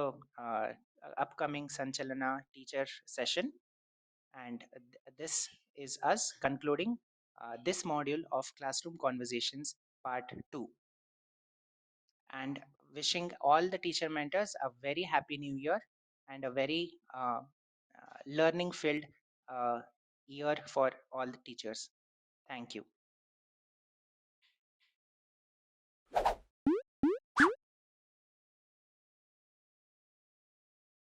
[SPEAKER 4] upcoming Sanchalana teacher session. And this is us concluding this module of Classroom Conversations Part 2. And wishing all the teacher mentors a very happy new year and a very learning filled year for all the teachers. Thank you.